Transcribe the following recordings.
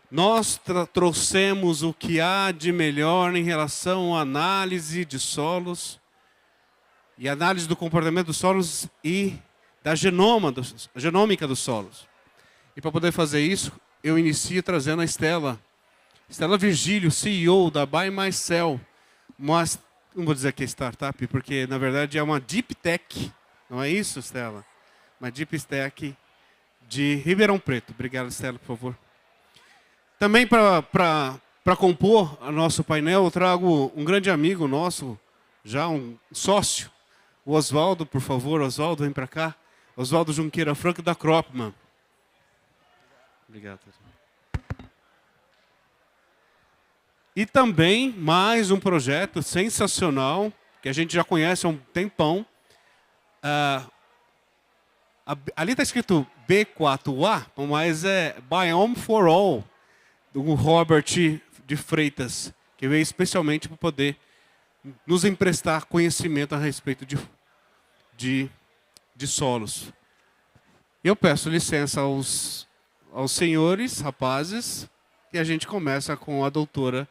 Nós trouxemos o que há de melhor em relação à análise de solos e análise do comportamento dos solos e da genômica dos solos. E para poder fazer isso, eu inicio trazendo a Estela Virgílio, CEO da Buy My Sell. Mas, não vou dizer que é startup, porque na verdade é uma deep tech. Não é isso, Estela? Uma deep tech de Ribeirão Preto. Obrigado, Estela, por favor. Também para compor o nosso painel, eu trago um grande amigo nosso, já um sócio, o Oswaldo, por favor. Oswaldo, vem para cá. Oswaldo Junqueira Franco, da Cropman. Obrigado. E também mais um projeto sensacional, que a gente já conhece há um tempão. Ali está escrito B4A, mas é Biome for All, do Robert de Freitas, que veio especialmente para poder nos emprestar conhecimento a respeito de solos. Eu peço licença aos senhores, rapazes, e a gente começa com a doutora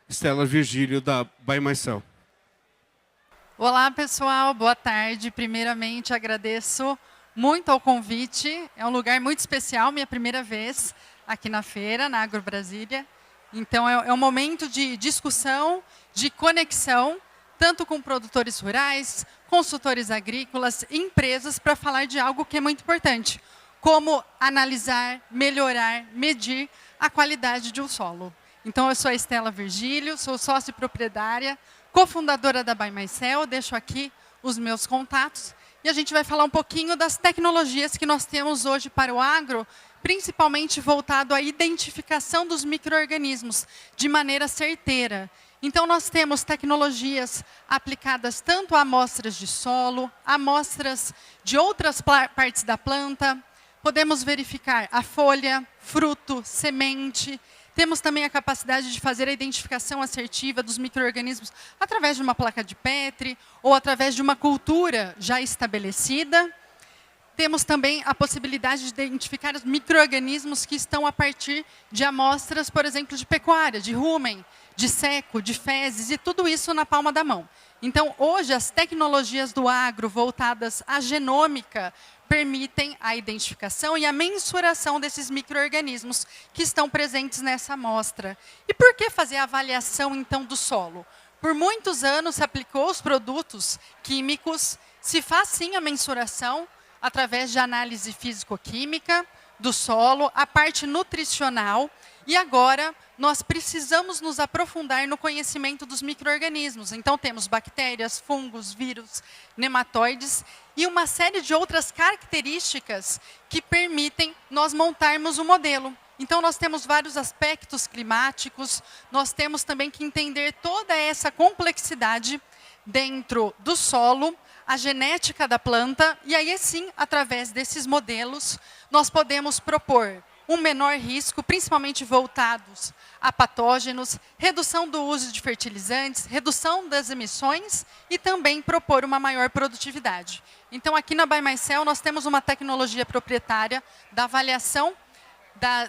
Estela Virgílio, da Buy My Sell. Olá, pessoal. Boa tarde. Primeiramente, agradeço muito ao convite. É um lugar muito especial, minha primeira vez aqui na feira, na Agro Brasília. Então, é um momento de discussão, de conexão, tanto com produtores rurais, consultores agrícolas, empresas, para falar de algo que é muito importante, como analisar, melhorar, medir a qualidade de um solo. Então, eu sou a Estela Virgílio, sou sócia e proprietária, cofundadora da Buy My Sell, deixo aqui os meus contatos. E a gente vai falar um pouquinho das tecnologias que nós temos hoje para o agro, principalmente voltado à identificação dos micro-organismos de maneira certeira. Então, nós temos tecnologias aplicadas tanto a amostras de solo, amostras de outras partes da planta. Podemos verificar a folha, fruto, semente. Temos também a capacidade de fazer a identificação assertiva dos micro-organismos através de uma placa de Petri ou através de uma cultura já estabelecida. Temos também a possibilidade de identificar os micro-organismos que estão a partir de amostras, por exemplo, de pecuária, de rumen, de seco, de fezes, e tudo isso na palma da mão. Então, hoje, as tecnologias do agro voltadas à genômica permitem a identificação e a mensuração desses micro-organismos que estão presentes nessa amostra. E por que fazer a avaliação, então, do solo? Por muitos anos se aplicou os produtos químicos, se faz sim a mensuração através de análise físico-química do solo, a parte nutricional, e agora nós precisamos nos aprofundar no conhecimento dos micro-organismos. Então, temos bactérias, fungos, vírus, nematóides e uma série de outras características que permitem nós montarmos um modelo. Então, nós temos vários aspectos climáticos, nós temos também que entender toda essa complexidade dentro do solo, a genética da planta, e aí sim, através desses modelos, nós podemos propor um menor risco, principalmente voltados a patógenos, redução do uso de fertilizantes, redução das emissões e também propor uma maior produtividade. Então, aqui na Buy My Sell, nós temos uma tecnologia proprietária da avaliação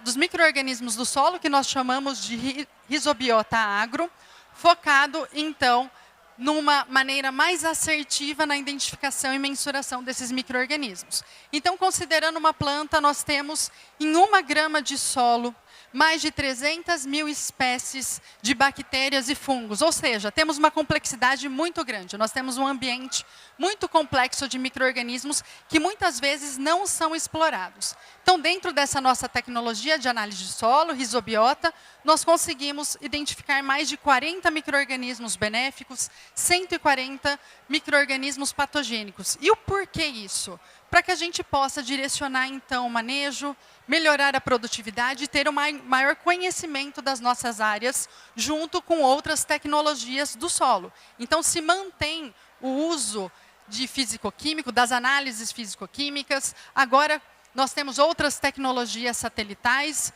dos micro-organismos do solo, que nós chamamos de Rizobiota Agro, focado, então, numa maneira mais assertiva na identificação e mensuração desses micro-organismos. Então, considerando uma planta, nós temos em 1 grama de solo mais de 300 mil espécies de bactérias e fungos, ou seja, temos uma complexidade muito grande. Nós temos um ambiente muito complexo de micro-organismos que muitas vezes não são explorados. Então, dentro dessa nossa tecnologia de análise de solo, Rizobiota, nós conseguimos identificar mais de 40 micro-organismos benéficos, 140 micro-organismos patogênicos. E o porquê isso? Para que a gente possa direcionar, então, o manejo, melhorar a produtividade e ter um maior conhecimento das nossas áreas, junto com outras tecnologias do solo. Então, se mantém o uso de físico-químico, das análises físico-químicas. Agora, nós temos outras tecnologias satelitais,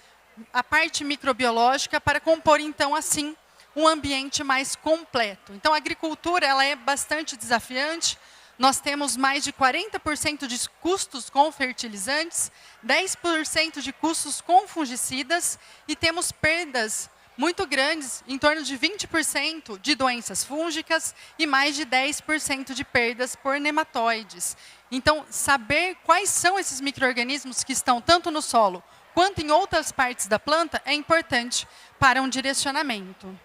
a parte microbiológica, para compor, então, assim, um ambiente mais completo. Então, a agricultura ela é bastante desafiante. nós temos mais de 40% de custos com fertilizantes, 10% de custos com fungicidas e temos perdas muito grandes, em torno de 20% de doenças fúngicas e mais de 10% de perdas por nematóides. Então, saber quais são esses micro-organismos que estão tanto no solo quanto em outras partes da planta é importante para um direcionamento.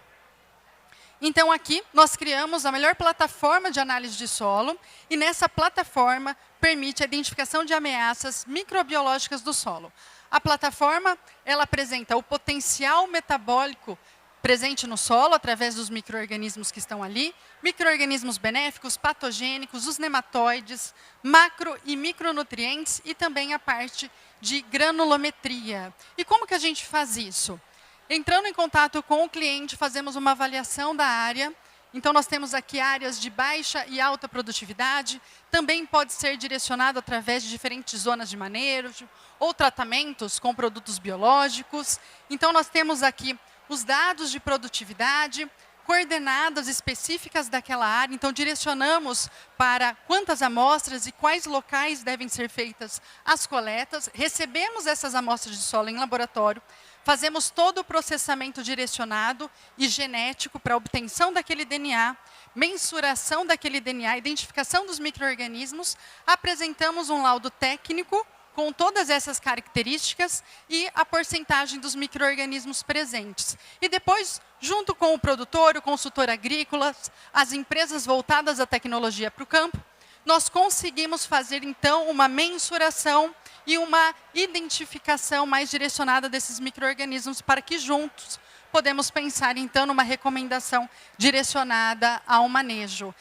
Então, aqui, nós criamos a melhor plataforma de análise de solo e nessa plataforma permite a identificação de ameaças microbiológicas do solo. A plataforma, ela apresenta o potencial metabólico presente no solo, através dos micro-organismos que estão ali, micro-organismos benéficos, patogênicos, os nematóides, macro e micronutrientes e também a parte de granulometria. E como que a gente faz isso? Entrando em contato com o cliente, fazemos uma avaliação da área. Então, nós temos aqui áreas de baixa e alta produtividade. Também pode ser direcionado através de diferentes zonas de manejo ou tratamentos com produtos biológicos. Então, nós temos aqui os dados de produtividade, coordenadas específicas daquela área. Então, direcionamos para quantas amostras e quais locais devem ser feitas as coletas. Recebemos essas amostras de solo em laboratório. Fazemos todo o processamento direcionado e genético para a obtenção daquele DNA, mensuração daquele DNA, identificação dos micro-organismos, apresentamos um laudo técnico com todas essas características e a porcentagem dos micro-organismos presentes. E depois, junto com o produtor, o consultor agrícola, as empresas voltadas à tecnologia para o campo, nós conseguimos fazer, então, uma mensuração e uma identificação mais direcionada desses micro-organismos para que juntos podemos pensar, então, numa recomendação direcionada ao manejo.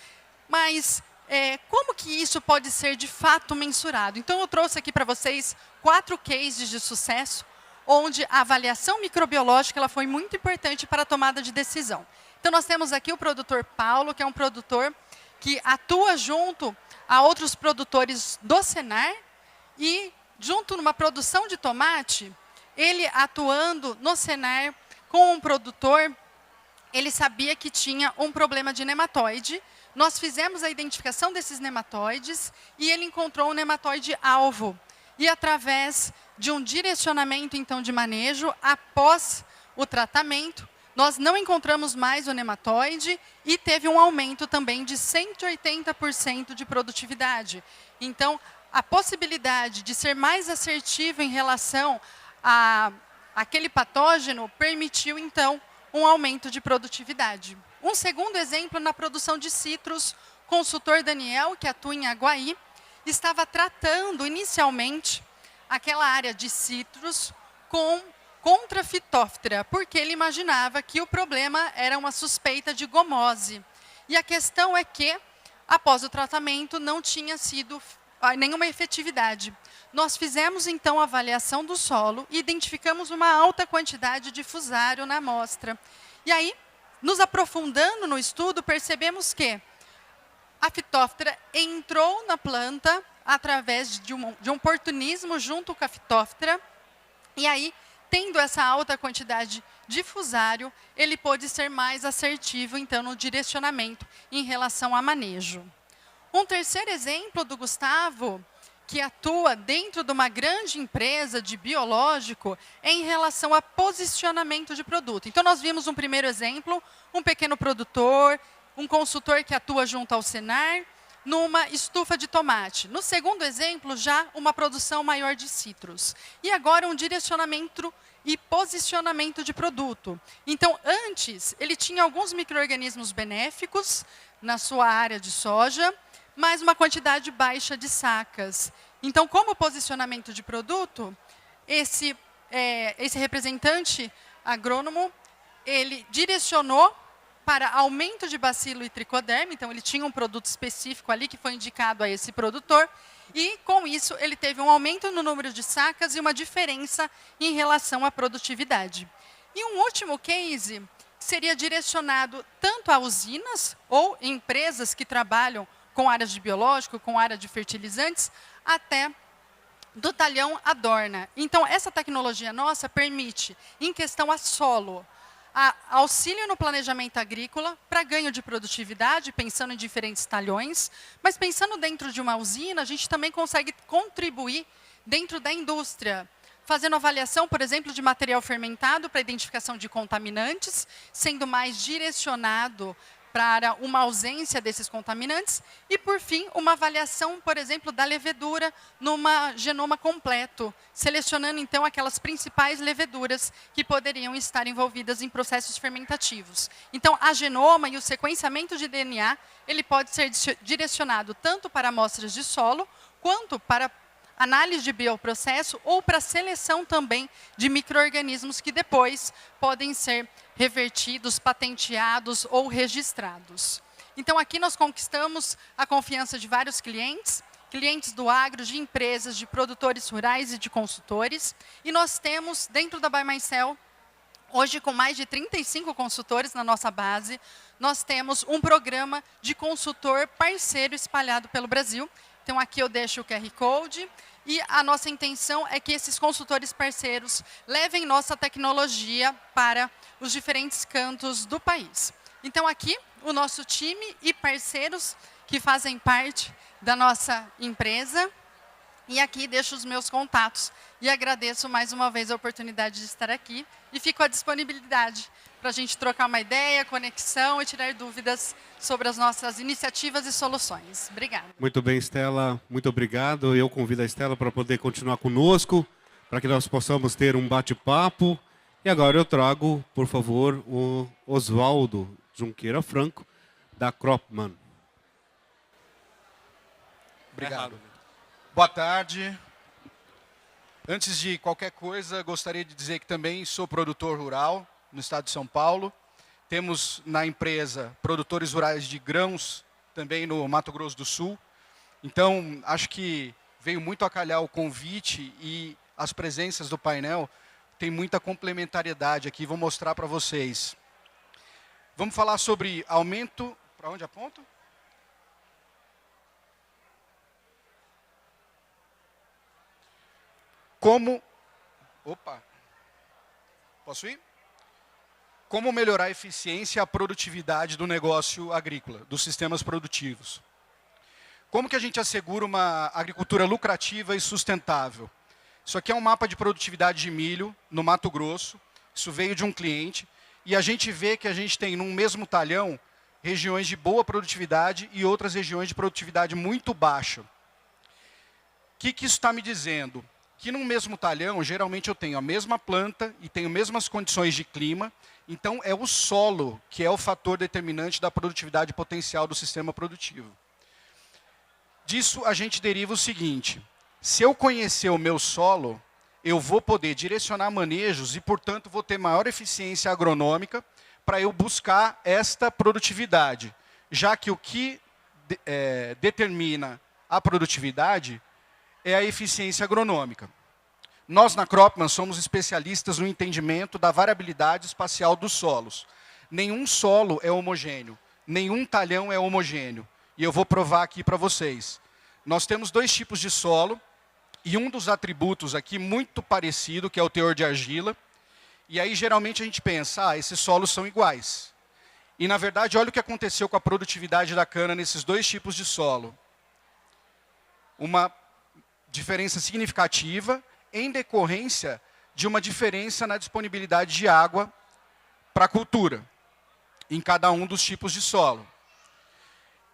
Mas como que isso pode ser, de fato, mensurado? Então, eu trouxe aqui para vocês 4 cases de sucesso, onde a avaliação microbiológica ela foi muito importante para a tomada de decisão. Então, nós temos aqui o produtor Paulo, que é um produtor que atua junto a outros produtores do Senar e junto numa produção de tomate, ele atuando no Senar com um produtor, ele sabia que tinha um problema de nematóide. Nós fizemos a identificação desses nematóides e ele encontrou um nematóide alvo. E através de um direcionamento, então, de manejo, após o tratamento, nós não encontramos mais o nematóide e teve um aumento também de 180% de produtividade. Então, a possibilidade de ser mais assertivo em relação àquele patógeno permitiu, então, um aumento de produtividade. Um segundo exemplo, na produção de citros, o consultor Daniel, que atua em Aguaí, estava tratando inicialmente aquela área de citros contra Phytophthora, porque ele imaginava que o problema era uma suspeita de gomose. E a questão é que, após o tratamento, não tinha sido nenhuma efetividade. Nós fizemos, então, a avaliação do solo e identificamos uma alta quantidade de fusário na amostra. E aí, nos aprofundando no estudo, percebemos que a Phytophthora entrou na planta através de um oportunismo junto com a Phytophthora, e aí, tendo essa alta quantidade de fusário, ele pôde ser mais assertivo, então, no direcionamento em relação a manejo. Um terceiro exemplo do Gustavo, que atua dentro de uma grande empresa de biológico, é em relação a posicionamento de produto. Então, nós vimos um primeiro exemplo, um pequeno produtor, um consultor que atua junto ao Senar, numa estufa de tomate. No segundo exemplo, já uma produção maior de citros. E agora um direcionamento e posicionamento de produto. Então, antes, ele tinha alguns micro-organismos benéficos na sua área de soja, mas uma quantidade baixa de sacas. Então, como posicionamento de produto, esse representante agrônomo, ele direcionou para aumento de bacilo e tricoderma. Então, ele tinha um produto específico ali que foi indicado a esse produtor, e, com isso, ele teve um aumento no número de sacas e uma diferença em relação à produtividade. E um último case seria direcionado tanto a usinas ou empresas que trabalham com áreas de biológico, com área de fertilizantes, até do talhão Adorna. Então, essa tecnologia nossa permite, em questão a solo, auxílio no planejamento agrícola para ganho de produtividade, pensando em diferentes talhões, mas pensando dentro de uma usina, a gente também consegue contribuir dentro da indústria, fazendo avaliação, por exemplo, de material fermentado para identificação de contaminantes, sendo mais direcionado para uma ausência desses contaminantes e, por fim, uma avaliação, por exemplo, da levedura numa genoma completo, selecionando, então, aquelas principais leveduras que poderiam estar envolvidas em processos fermentativos. Então, a genoma e o sequenciamento de DNA, ele pode ser direcionado tanto para amostras de solo, quanto para análise de bioprocesso ou para seleção também de micro-organismos que depois podem ser revertidos, patenteados ou registrados. Então, aqui nós conquistamos a confiança de vários clientes, clientes do agro, de empresas, de produtores rurais e de consultores. E nós temos, dentro da BioMyCell, hoje com mais de 35 consultores na nossa base, nós temos um programa de consultor parceiro espalhado pelo Brasil. Então, aqui eu deixo o QR Code. E a nossa intenção é que esses consultores parceiros levem nossa tecnologia para os diferentes cantos do país. Então, aqui, o nosso time e parceiros que fazem parte da nossa empresa. E aqui deixo os meus contatos. E agradeço mais uma vez a oportunidade de estar aqui. E fico à disponibilidade para a gente trocar uma ideia, conexão e tirar dúvidas sobre as nossas iniciativas e soluções. Obrigada. Muito bem, Estela. Muito obrigado. Eu convido a Estela para poder continuar conosco, para que nós possamos ter um bate-papo. E agora eu trago, por favor, o Oswaldo Junqueira Franco, da Cropman. Obrigado. Boa tarde. Antes de qualquer coisa, gostaria de dizer que também sou produtor rural no estado de São Paulo. Temos na empresa produtores rurais de grãos, também no Mato Grosso do Sul. Então, acho que veio muito a calhar o convite e as presenças do painel tem muita complementariedade aqui. Vou mostrar para vocês. Vamos falar sobre aumento... Para onde aponto? Como... Opa! Posso ir? Como melhorar a eficiência e a produtividade do negócio agrícola, dos sistemas produtivos. Como que a gente assegura uma agricultura lucrativa e sustentável? Isso aqui é um mapa de produtividade de milho no Mato Grosso. Isso veio de um cliente. E a gente vê que a gente tem, num mesmo talhão, regiões de boa produtividade e outras regiões de produtividade muito baixa. O que isso está me dizendo? Que num mesmo talhão, geralmente eu tenho a mesma planta e tenho as mesmas condições de clima. Então, é o solo que é o fator determinante da produtividade potencial do sistema produtivo. Disso, a gente deriva o seguinte. Se eu conhecer o meu solo, eu vou poder direcionar manejos e, portanto, vou ter maior eficiência agronômica para eu buscar esta produtividade. Já que o que determina a produtividade é a eficiência agronômica. Nós, na Cropman, somos especialistas no entendimento da variabilidade espacial dos solos. Nenhum solo é homogêneo, nenhum talhão é homogêneo. E eu vou provar aqui para vocês. Nós temos dois tipos de solo, e um dos atributos aqui muito parecido, que é o teor de argila. E aí, geralmente, a gente pensa, esses solos são iguais. E, na verdade, olha o que aconteceu com a produtividade da cana nesses dois tipos de solo. Uma diferença significativa em decorrência de uma diferença na disponibilidade de água para a cultura, em cada um dos tipos de solo.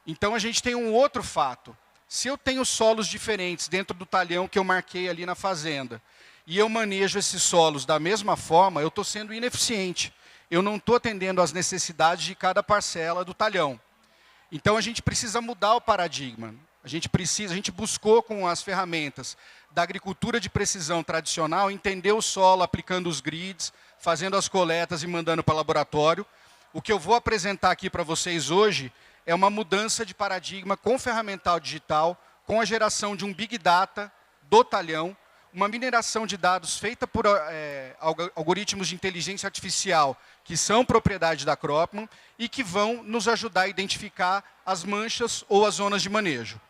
Então, a gente tem um outro fato. Se eu tenho solos diferentes dentro do talhão que eu marquei ali na fazenda, e eu manejo esses solos da mesma forma, eu estou sendo ineficiente. Eu não estou atendendo às necessidades de cada parcela do talhão. Então, a gente precisa mudar o paradigma. A gente buscou com as ferramentas da agricultura de precisão tradicional, entender o solo, aplicando os grids, fazendo as coletas e mandando para o laboratório. O que eu vou apresentar aqui para vocês hoje é uma mudança de paradigma com ferramental digital, com a geração de um Big Data do talhão, uma mineração de dados feita por algoritmos de inteligência artificial, que são propriedade da Cropman, e que vão nos ajudar a identificar as manchas ou as zonas de manejo.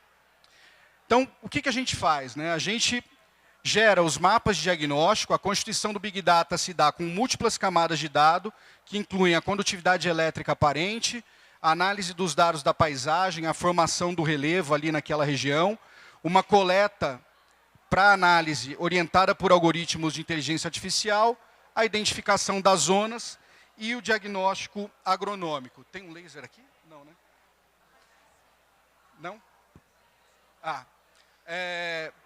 Então, o que a gente faz? A gente gera os mapas de diagnóstico. A constituição do Big Data se dá com múltiplas camadas de dado, que incluem a condutividade elétrica aparente, a análise dos dados da paisagem, a formação do relevo ali naquela região, uma coleta para análise orientada por algoritmos de inteligência artificial, a identificação das zonas e o diagnóstico agronômico. Tem um laser aqui? Não, né? Não?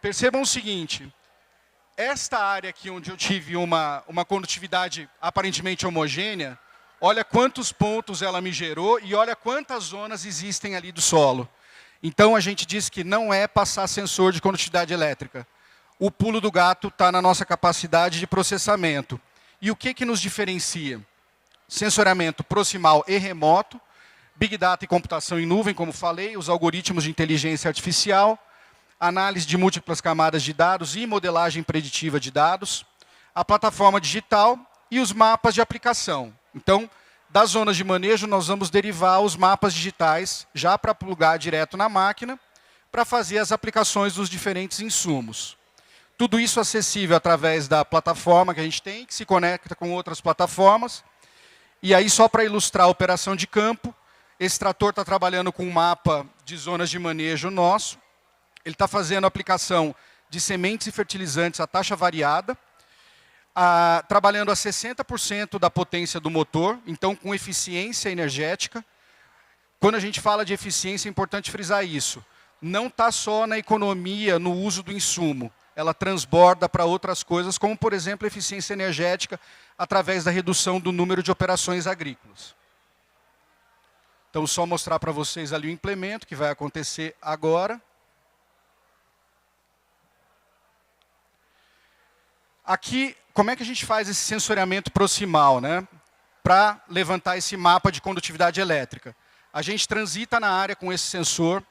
Percebam o seguinte, esta área aqui onde eu tive uma condutividade aparentemente homogênea, olha quantos pontos ela me gerou e olha quantas zonas existem ali do solo. Então, a gente diz que não é passar sensor de condutividade elétrica. O pulo do gato está na nossa capacidade de processamento. E o que nos diferencia? Sensoriamento proximal e remoto, Big Data e computação em nuvem, como falei, os algoritmos de inteligência artificial, análise de múltiplas camadas de dados e modelagem preditiva de dados, a plataforma digital e os mapas de aplicação. Então, das zonas de manejo, nós vamos derivar os mapas digitais já para plugar direto na máquina, para fazer as aplicações dos diferentes insumos. Tudo isso acessível através da plataforma que a gente tem, que se conecta com outras plataformas. E aí, só para ilustrar a operação de campo, esse trator está trabalhando com um mapa de zonas de manejo nosso. Ele está fazendo a aplicação de sementes e fertilizantes a taxa variada, trabalhando a 60% da potência do motor, então com eficiência energética. Quando a gente fala de eficiência, é importante frisar isso. Não está só na economia, no uso do insumo. Ela transborda para outras coisas, como, por exemplo, eficiência energética através da redução do número de operações agrícolas. Então, só mostrar para vocês ali o implemento, que vai acontecer agora. Aqui, como é que a gente faz esse sensoriamento proximal, né? Para levantar esse mapa de condutividade elétrica? A gente transita na área com esse sensor,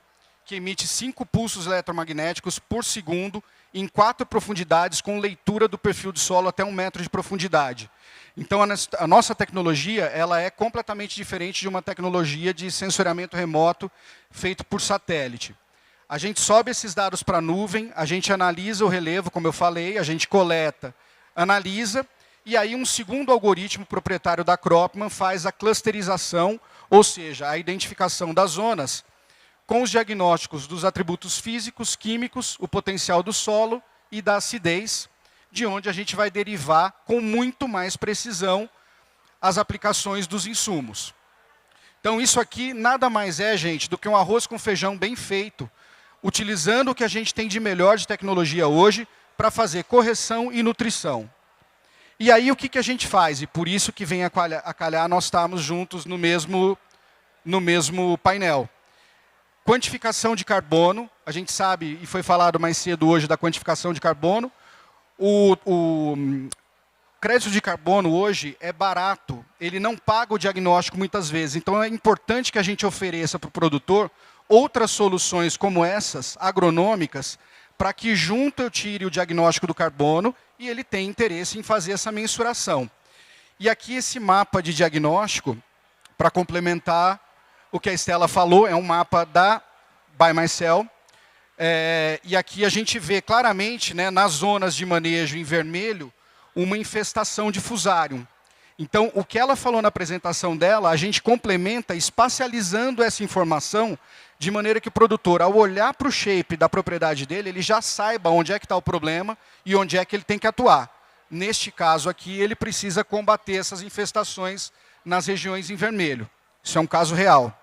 que emite 5 pulsos eletromagnéticos por segundo, em 4 profundidades, com leitura do perfil do solo até 1 metro de profundidade. Então, a nossa tecnologia ela é completamente diferente de uma tecnologia de sensoriamento remoto feito por satélite. A gente sobe esses dados para a nuvem, a gente analisa o relevo, como eu falei, a gente coleta, analisa, e aí um segundo algoritmo proprietário da Cropman faz a clusterização, ou seja, a identificação das zonas, com os diagnósticos dos atributos físicos, químicos, o potencial do solo e da acidez, de onde a gente vai derivar com muito mais precisão as aplicações dos insumos. Então, isso aqui nada mais é, gente, do que um arroz com feijão bem feito, utilizando o que a gente tem de melhor de tecnologia hoje para fazer correção e nutrição. E aí, o que a gente faz? E por isso que vem a calhar nós estarmos juntos no mesmo painel. Quantificação de carbono, a gente sabe, e foi falado mais cedo hoje da quantificação de carbono, o crédito de carbono hoje é barato, ele não paga o diagnóstico muitas vezes, então é importante que a gente ofereça para o produtor outras soluções como essas, agronômicas, para que junto eu tire o diagnóstico do carbono e ele tenha interesse em fazer essa mensuração. E aqui esse mapa de diagnóstico, para complementar o que a Estela falou, é um mapa da ByMyCell. E aqui a gente vê claramente, né, nas zonas de manejo em vermelho, uma infestação de Fusarium. Então, o que ela falou na apresentação dela, a gente complementa espacializando essa informação de maneira que o produtor, ao olhar para o shape da propriedade dele, ele já saiba onde é que está o problema e onde é que ele tem que atuar. Neste caso aqui, ele precisa combater essas infestações nas regiões em vermelho. Isso é um caso real.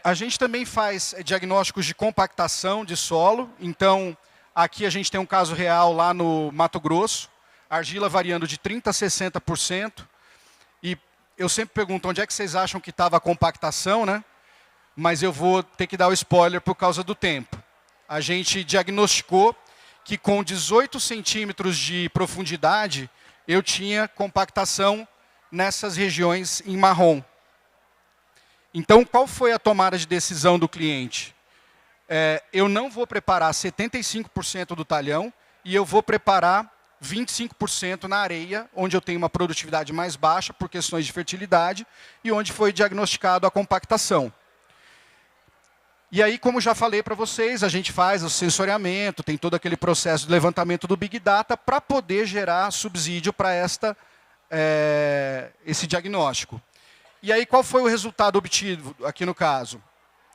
A gente também faz diagnósticos de compactação de solo. Então, aqui a gente tem um caso real lá no Mato Grosso, argila variando de 30% a 60%. E eu sempre pergunto onde é que vocês acham que estava a compactação, né? Mas eu vou ter que dar o spoiler por causa do tempo. A gente diagnosticou que com 18 centímetros de profundidade, eu tinha compactação nessas regiões em marrom. Então, qual foi a tomada de decisão do cliente? Eu não vou preparar 75% do talhão e eu vou preparar 25% na areia, onde eu tenho uma produtividade mais baixa por questões de fertilidade e onde foi diagnosticado a compactação. E aí, como já falei para vocês, a gente faz o sensoriamento, tem todo aquele processo de levantamento do Big Data para poder gerar subsídio para esse diagnóstico. E aí, qual foi o resultado obtido aqui no caso?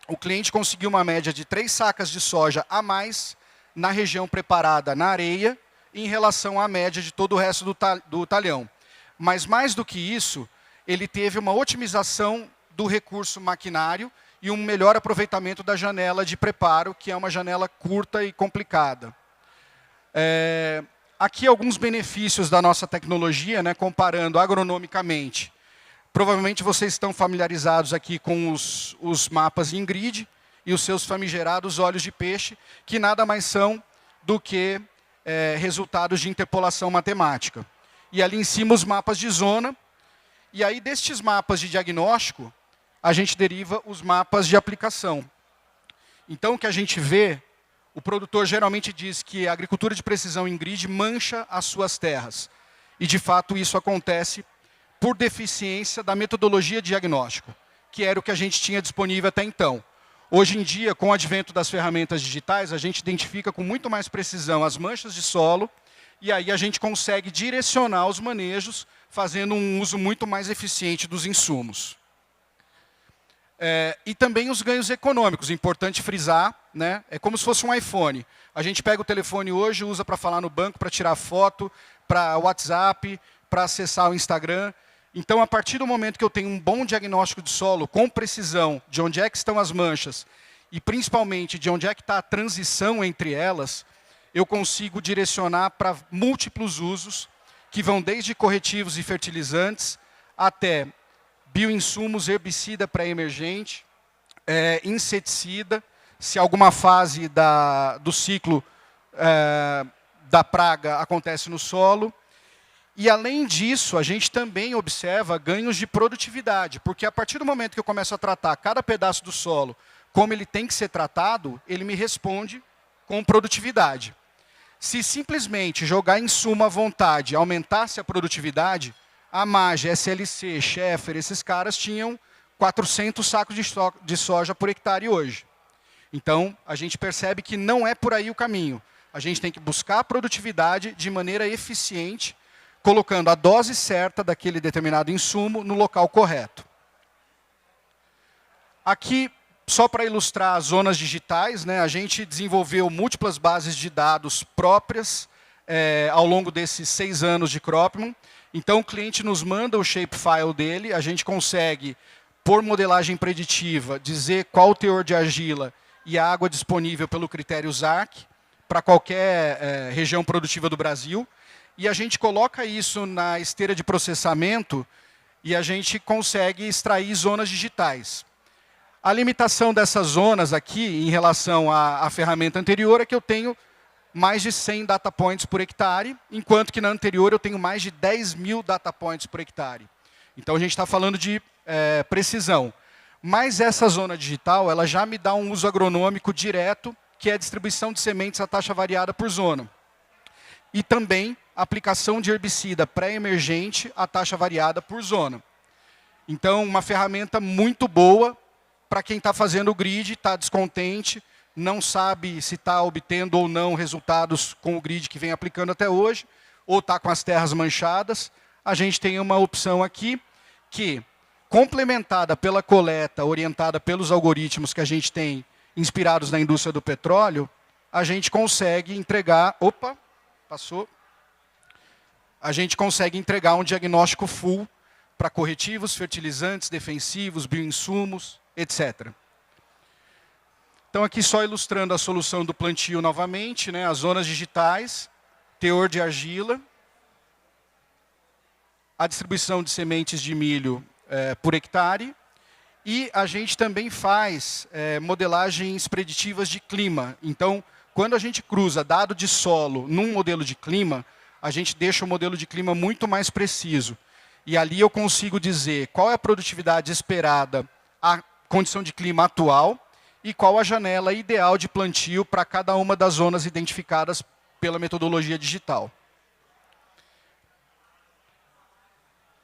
O cliente conseguiu uma média de 3 sacas de soja a mais na região preparada na areia, em relação à média de todo o resto do talhão. Mas, mais do que isso, ele teve uma otimização do recurso maquinário e um melhor aproveitamento da janela de preparo, que é uma janela curta e complicada. Aqui alguns benefícios da nossa tecnologia, né, comparando agronomicamente. Provavelmente vocês estão familiarizados aqui com os mapas em grid e os seus famigerados olhos de peixe, que nada mais são do que resultados de interpolação matemática. E ali em cima os mapas de zona. E aí destes mapas de diagnóstico, a gente deriva os mapas de aplicação. Então o que a gente vê, o produtor geralmente diz que a agricultura de precisão em grid mancha as suas terras. E de fato isso acontece por deficiência da metodologia de diagnóstico, que era o que a gente tinha disponível até então. Hoje em dia, com o advento das ferramentas digitais, a gente identifica com muito mais precisão as manchas de solo, e aí a gente consegue direcionar os manejos, fazendo um uso muito mais eficiente dos insumos. E também os ganhos econômicos, importante frisar, né? É como se fosse um iPhone. A gente pega o telefone hoje, usa para falar no banco, para tirar foto, para WhatsApp, para acessar o Instagram. Então, a partir do momento que eu tenho um bom diagnóstico de solo, com precisão, de onde é que estão as manchas, e principalmente de onde é que está a transição entre elas, eu consigo direcionar para múltiplos usos, que vão desde corretivos e fertilizantes, até bioinsumos, herbicida pré-emergente, inseticida, se alguma fase do ciclo da praga acontece no solo. E, além disso, a gente também observa ganhos de produtividade, porque a partir do momento que eu começo a tratar cada pedaço do solo como ele tem que ser tratado, ele me responde com produtividade. Se simplesmente jogar insumo à vontade aumentasse a produtividade, a Mage, SLC, Schaeffer, esses caras tinham 400 sacos de soja por hectare hoje. Então, a gente percebe que não é por aí o caminho. A gente tem que buscar a produtividade de maneira eficiente, colocando a dose certa daquele determinado insumo no local correto. Aqui, só para ilustrar as zonas digitais, né, a gente desenvolveu múltiplas bases de dados próprias ao longo desses 6 anos de Cropman. Então, o cliente nos manda o shapefile dele, a gente consegue, por modelagem preditiva, dizer qual o teor de argila e a água disponível pelo critério ZARC para qualquer região produtiva do Brasil. E a gente coloca isso na esteira de processamento e a gente consegue extrair zonas digitais. A limitação dessas zonas aqui, em relação à ferramenta anterior, é que eu tenho mais de 100 data points por hectare, enquanto que na anterior eu tenho mais de 10 mil data points por hectare. Então, a gente está falando de precisão. Mas essa zona digital ela já me dá um uso agronômico direto, que é a distribuição de sementes a taxa variada por zona. E também aplicação de herbicida pré-emergente a taxa variada por zona. Então, uma ferramenta muito boa para quem está fazendo o grid, está descontente, não sabe se está obtendo ou não resultados com o grid que vem aplicando até hoje, ou está com as terras manchadas. A gente tem uma opção aqui que, complementada pela coleta, orientada pelos algoritmos que a gente tem inspirados na indústria do petróleo, a gente consegue entregar... Opa, passou. A gente consegue entregar um diagnóstico full para corretivos, fertilizantes, defensivos, bioinsumos, etc. Então, aqui só ilustrando a solução do plantio novamente, né, as zonas digitais, teor de argila, a distribuição de sementes de milho por hectare, e a gente também faz modelagens preditivas de clima. Então, quando a gente cruza dado de solo num modelo de clima, a gente deixa o modelo de clima muito mais preciso. E ali eu consigo dizer qual é a produtividade esperada, a condição de clima atual, e qual a janela ideal de plantio para cada uma das zonas identificadas pela metodologia digital.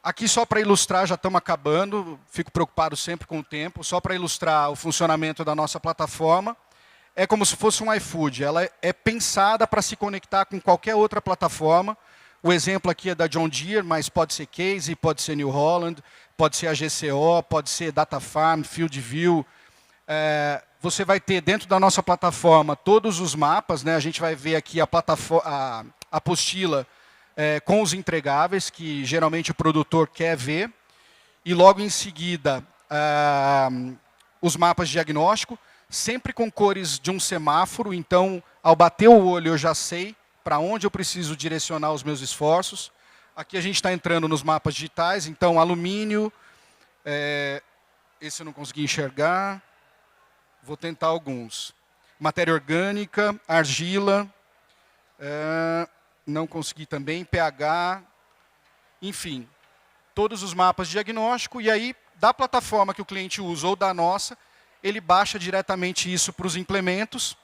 Aqui só para ilustrar, já estamos acabando, fico preocupado sempre com o tempo, só para ilustrar o funcionamento da nossa plataforma. É como se fosse um iFood, ela é pensada para se conectar com qualquer outra plataforma. O exemplo aqui é da John Deere, mas pode ser Case, pode ser New Holland, pode ser a GCO, pode ser Data Farm, FieldView. Você vai ter dentro da nossa plataforma todos os mapas, né? A gente vai ver aqui a apostila com os entregáveis, que geralmente o produtor quer ver. E logo em seguida, os mapas de diagnóstico, sempre com cores de um semáforo. Então, ao bater o olho, eu já sei para onde eu preciso direcionar os meus esforços. Aqui a gente está entrando nos mapas digitais. Então, alumínio. Esse eu não consegui enxergar. Vou tentar alguns. Matéria orgânica, argila. Não consegui também. pH. Enfim, todos os mapas de diagnóstico. E aí, da plataforma que o cliente usa ou da nossa, ele baixa diretamente isso para os implementos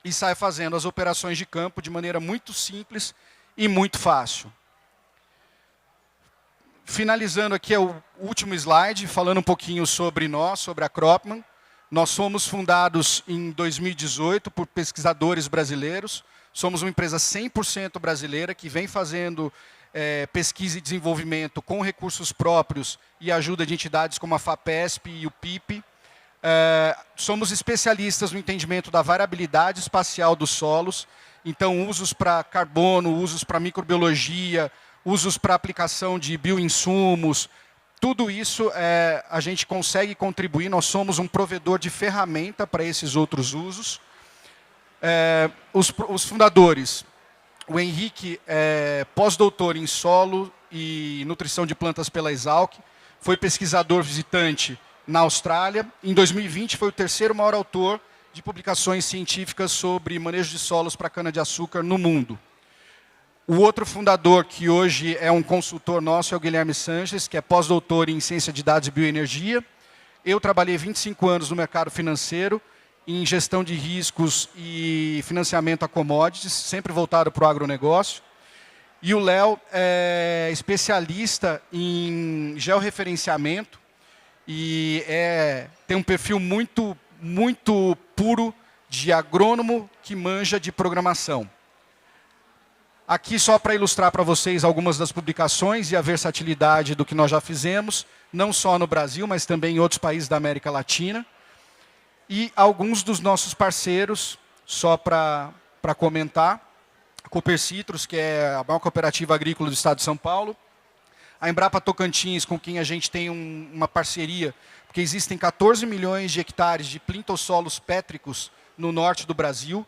e sai fazendo as operações de campo de maneira muito simples e muito fácil. Finalizando aqui é o último slide, falando um pouquinho sobre nós, sobre a Cropman. Nós somos fundados em 2018 por pesquisadores brasileiros. Somos uma empresa 100% brasileira que vem fazendo pesquisa e desenvolvimento com recursos próprios e ajuda de entidades como a FAPESP e o PIP. Somos especialistas no entendimento da variabilidade espacial dos solos, então usos para carbono, usos para microbiologia, usos para aplicação de bioinsumos, tudo isso a gente consegue contribuir, nós somos um provedor de ferramenta para esses outros usos. Os fundadores, o Henrique é pós-doutor em solo e nutrição de plantas pela Exalc, foi pesquisador visitante na Austrália. Em 2020, foi o terceiro maior autor de publicações científicas sobre manejo de solos para cana-de-açúcar no mundo. O outro fundador, que hoje é um consultor nosso, é o Guilherme Sanches, que é pós-doutor em ciência de dados e bioenergia. Eu trabalhei 25 anos no mercado financeiro, em gestão de riscos e financiamento a commodities, sempre voltado para o agronegócio. E o Léo é especialista em georreferenciamento, e tem um perfil muito puro de agrônomo que manja de programação. Aqui só para ilustrar para vocês algumas das publicações e a versatilidade do que nós já fizemos, não só no Brasil, mas também em outros países da América Latina. E alguns dos nossos parceiros, só para comentar, a Cooper Citrus, que é a maior cooperativa agrícola do estado de São Paulo, a Embrapa Tocantins, com quem a gente tem uma parceria, porque existem 14 milhões de hectares de plintossolos pétricos no norte do Brasil,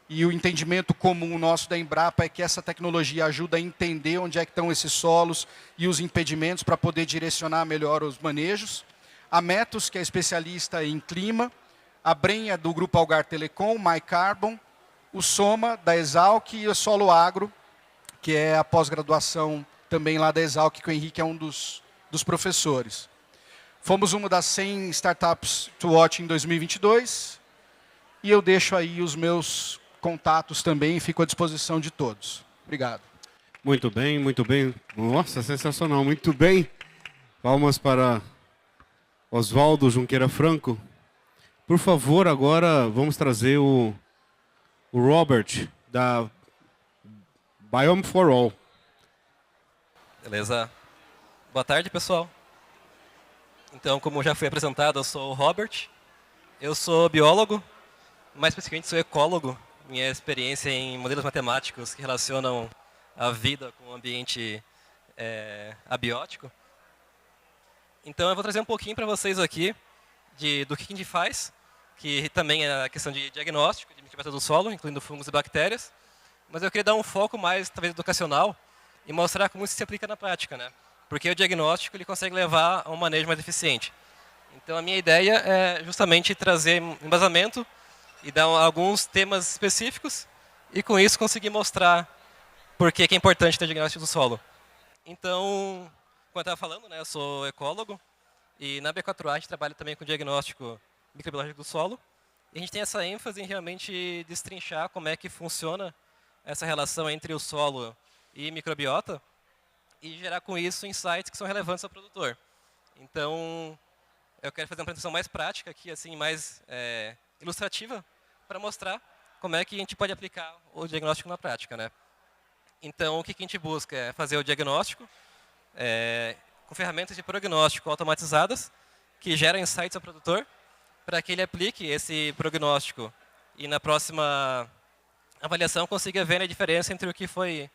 e o entendimento comum nosso da Embrapa é que essa tecnologia ajuda a entender onde é que estão esses solos e os impedimentos para poder direcionar melhor os manejos. A Metos, que é especialista em clima, a Brenha, do Grupo Algar Telecom, MyCarbon, o Soma, da Exalc, e o Solo Agro, que é a pós-graduação também lá da Exalc, que o Henrique é um dos professores. Fomos uma das 100 startups to watch em 2022, e eu deixo aí os meus contatos também e fico à disposição de todos. Obrigado. Muito bem, muito bem. Nossa, sensacional, muito bem. Palmas para Oswaldo Junqueira Franco. Por favor, agora vamos trazer o Robert, da Biome for All. Beleza. Boa tarde, pessoal. Então, como já foi apresentado, eu sou o Robert. Eu sou biólogo, mais especificamente sou ecólogo. Minha experiência em modelos matemáticos que relacionam a vida com o ambiente abiótico. Então, eu vou trazer um pouquinho para vocês aqui do que a gente faz, que também é a questão de diagnóstico de microbiota do solo, incluindo fungos e bactérias. Mas eu queria dar um foco mais, talvez, educacional e mostrar como isso se aplica na prática, né? Porque o diagnóstico ele consegue levar a um manejo mais eficiente. Então, a minha ideia é justamente trazer embasamento e dar alguns temas específicos e, com isso, conseguir mostrar por que é importante ter diagnóstico do solo. Então, como eu estava falando, né, eu sou ecólogo e na B4A a gente trabalha também com diagnóstico microbiológico do solo. E a gente tem essa ênfase em realmente destrinchar como é que funciona essa relação entre o solo e microbiota. e gerar com isso insights que são relevantes ao produtor. Então, eu quero fazer uma apresentação mais prática aqui, assim, mais ilustrativa, para mostrar como é que a gente pode aplicar o diagnóstico na prática, né? Então, o que a gente busca é fazer o diagnóstico com ferramentas de prognóstico automatizadas que geram insights ao produtor para que ele aplique esse prognóstico e na próxima avaliação consiga ver a diferença entre o que foi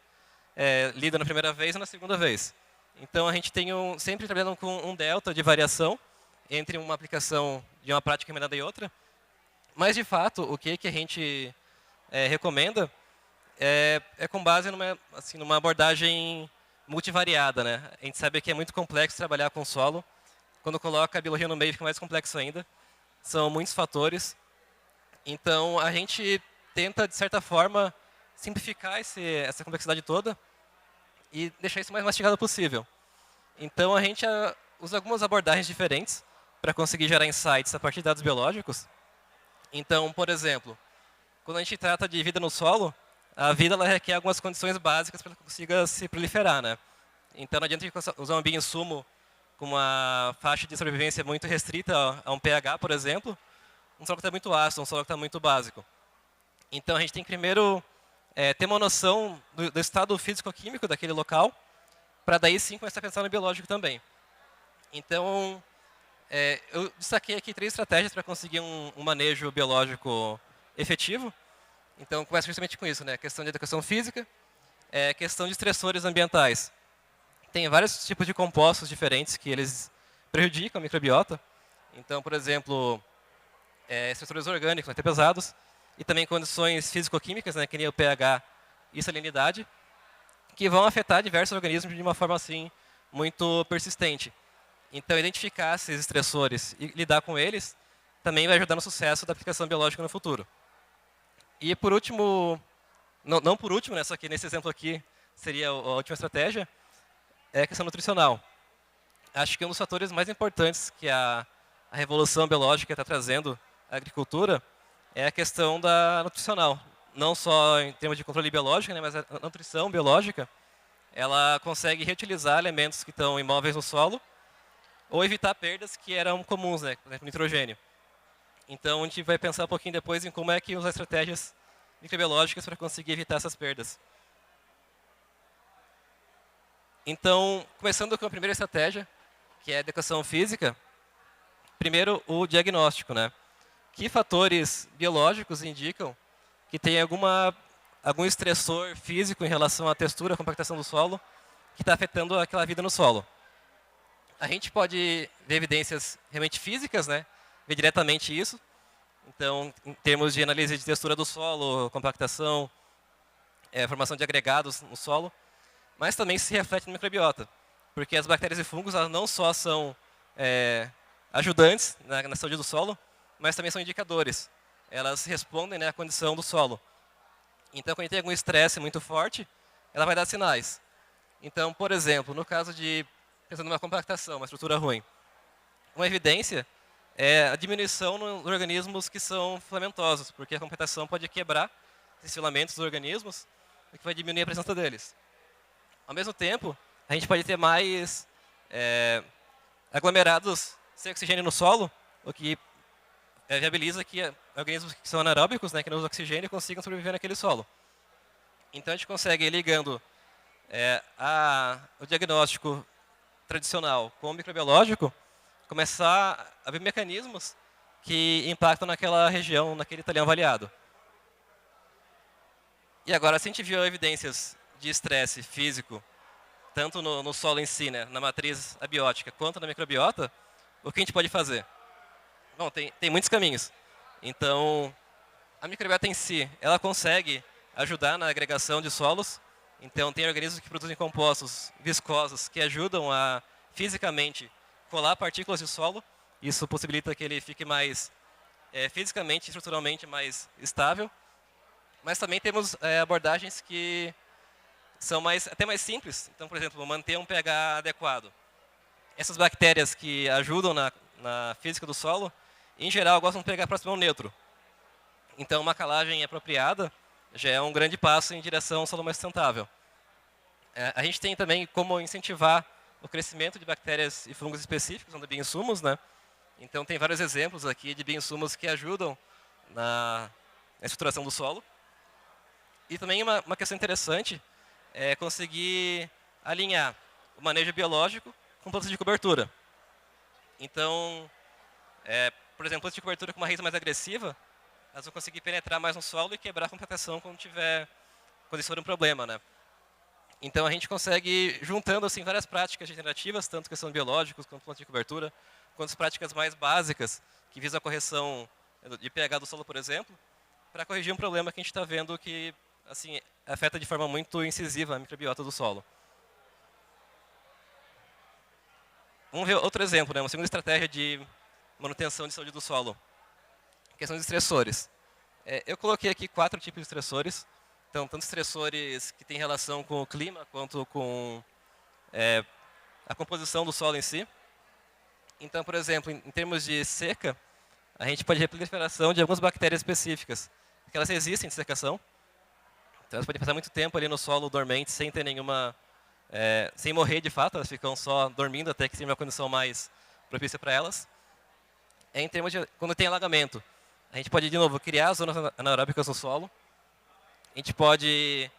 lido na primeira vez e na segunda vez. Então, a gente tem sempre trabalhando com um delta de variação entre uma aplicação de uma prática emendada e outra. Mas, de fato, o que a gente recomenda é com base numa abordagem multivariada, né? A gente sabe que é muito complexo trabalhar com solo. Quando coloca a biologia no meio, fica mais complexo ainda. São muitos fatores. Então, a gente tenta, de certa forma, simplificar essa complexidade toda e deixar isso o mais mastigado possível. Então, a gente usa algumas abordagens diferentes para conseguir gerar insights a partir de dados biológicos. Então, por exemplo, quando a gente trata de vida no solo, a vida ela requer algumas condições básicas para que ela consiga se proliferar, né? Então, não adianta a gente usar um bioinsumo com uma faixa de sobrevivência muito restrita a um pH, por exemplo, um solo que está muito ácido, um solo que está muito básico. Então, a gente tem que primeiro ter uma noção do estado físico-químico daquele local, para daí sim começar a pensar no biológico também. Então, eu destaquei aqui 3 estratégias para conseguir um manejo biológico efetivo. Então, começa justamente com isso, né? Questão de educação física, questão de estressores ambientais. Tem vários tipos de compostos diferentes que eles prejudicam a microbiota. Então, por exemplo, estressores orgânicos, até pesados, e também condições físico-químicas, né, que nem o pH e salinidade, que vão afetar diversos organismos de uma forma assim muito persistente. Então, identificar esses estressores e lidar com eles também vai ajudar no sucesso da aplicação biológica no futuro. E por último, não por último, né, só que nesse exemplo aqui seria a última estratégia, é a questão nutricional. Acho que um dos fatores mais importantes que a revolução biológica está trazendo à agricultura é a questão da nutricional. Não só em termos de controle biológico, né, mas a nutrição biológica, ela consegue reutilizar elementos que estão imóveis no solo ou evitar perdas que eram comuns, né, por exemplo, nitrogênio. Então, a gente vai pensar um pouquinho depois em como é que usar estratégias microbiológicas para conseguir evitar essas perdas. Então, começando com a primeira estratégia, que é a educação física, primeiro o diagnóstico, né? Que fatores biológicos indicam que tem algum estressor físico em relação à textura, à compactação do solo, que está afetando aquela vida no solo? A gente pode ver evidências realmente físicas, né? Ver diretamente isso. Então, em termos de análise de textura do solo, compactação, formação de agregados no solo, mas também se reflete no microbiota, porque as bactérias e fungos elas não só são ajudantes na saúde do solo, mas também são indicadores. Elas respondem, né, à condição do solo. Então, quando tem algum estresse muito forte, ela vai dar sinais. Então, por exemplo, no caso de, pensando numa compactação, uma estrutura ruim, uma evidência é a diminuição nos organismos que são filamentosos, porque a compactação pode quebrar esses filamentos dos organismos, o que vai diminuir a presença deles. Ao mesmo tempo, a gente pode ter mais aglomerados sem oxigênio no solo, o que viabiliza que organismos que são anaeróbicos, né, que não usam oxigênio, consigam sobreviver naquele solo. Então, a gente consegue, ligando o diagnóstico tradicional com o microbiológico, começar a ver mecanismos que impactam naquela região, naquele talhão avaliado. E agora, se a gente viu evidências de estresse físico, tanto no solo em si, né, na matriz abiótica, quanto na microbiota, o que a gente pode fazer? Bom, tem muitos caminhos. Então, a microbiota em si, ela consegue ajudar na agregação de solos. Então, tem organismos que produzem compostos viscosos que ajudam a, fisicamente, colar partículas de solo. Isso possibilita que ele fique mais, fisicamente e estruturalmente mais estável. Mas também temos abordagens que são até mais simples. Então, por exemplo, manter um pH adequado. Essas bactérias que ajudam na física do solo, em geral, gostam de pH próximo ao neutro. Então, uma calagem apropriada já é um grande passo em direção ao solo mais sustentável. A gente tem também como incentivar o crescimento de bactérias e fungos específicos, onde bioinsumos, né? Então, tem vários exemplos aqui de bioinsumos que ajudam na estruturação do solo. E também uma questão interessante é conseguir alinhar o manejo biológico com plantas de cobertura. Então, por exemplo, plantas de cobertura com uma raiz mais agressiva, elas vão conseguir penetrar mais no solo e quebrar com proteção quando isso for um problema, né? Então, a gente consegue, juntando assim, várias práticas regenerativas, tanto questão de biológicos, quanto plantas de cobertura, quanto as práticas mais básicas, que visam a correção de pH do solo, por exemplo, para corrigir um problema que a gente está vendo que assim, afeta de forma muito incisiva a microbiota do solo. Vamos ver outro exemplo, né? Uma segunda estratégia de manutenção de saúde do solo. Questão de estressores. Eu coloquei aqui 4 tipos de estressores. Então, tanto estressores que têm relação com o clima, quanto com a composição do solo em si. Então, por exemplo, em termos de seca, a gente pode ver a proliferação de algumas bactérias específicas, que elas resistem de secação. Então, elas podem passar muito tempo ali no solo dormente, sem ter nenhuma... sem morrer de fato, elas ficam só dormindo até que tenha uma condição mais propícia para elas. Em termos de... Quando tem alagamento, a gente pode, de novo, criar zonas anaeróbicas no solo. A gente pode,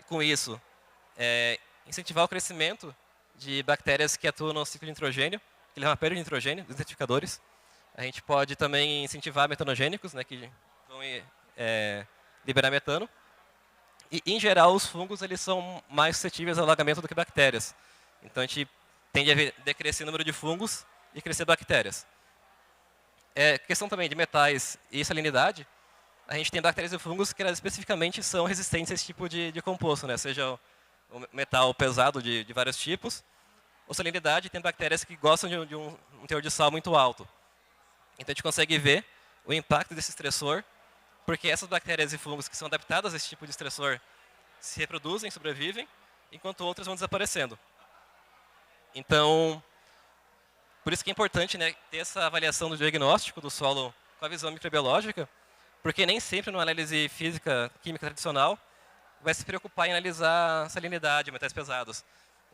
com isso, incentivar o crescimento de bactérias que atuam no ciclo de nitrogênio, que levam a perda de nitrogênio, dos nitrificadores. A gente pode também incentivar metanogênicos, né, que vão liberar metano. E, em geral, os fungos eles são mais suscetíveis ao alagamento do que bactérias. Então, a gente tende a decrescer o número de fungos e crescer bactérias. Questão também de metais e salinidade. A gente tem bactérias e fungos que elas especificamente são resistentes a esse tipo de composto, né? Seja o metal pesado de vários tipos, ou salinidade, tem bactérias que gostam de um teor de sal muito alto. Então, a gente consegue ver o impacto desse estressor, porque essas bactérias e fungos que são adaptadas a esse tipo de estressor se reproduzem, sobrevivem, enquanto outras vão desaparecendo. Então, por isso que é importante, né, ter essa avaliação do diagnóstico do solo com a visão microbiológica, porque nem sempre numa análise física, química tradicional, vai se preocupar em analisar salinidade, metais pesados.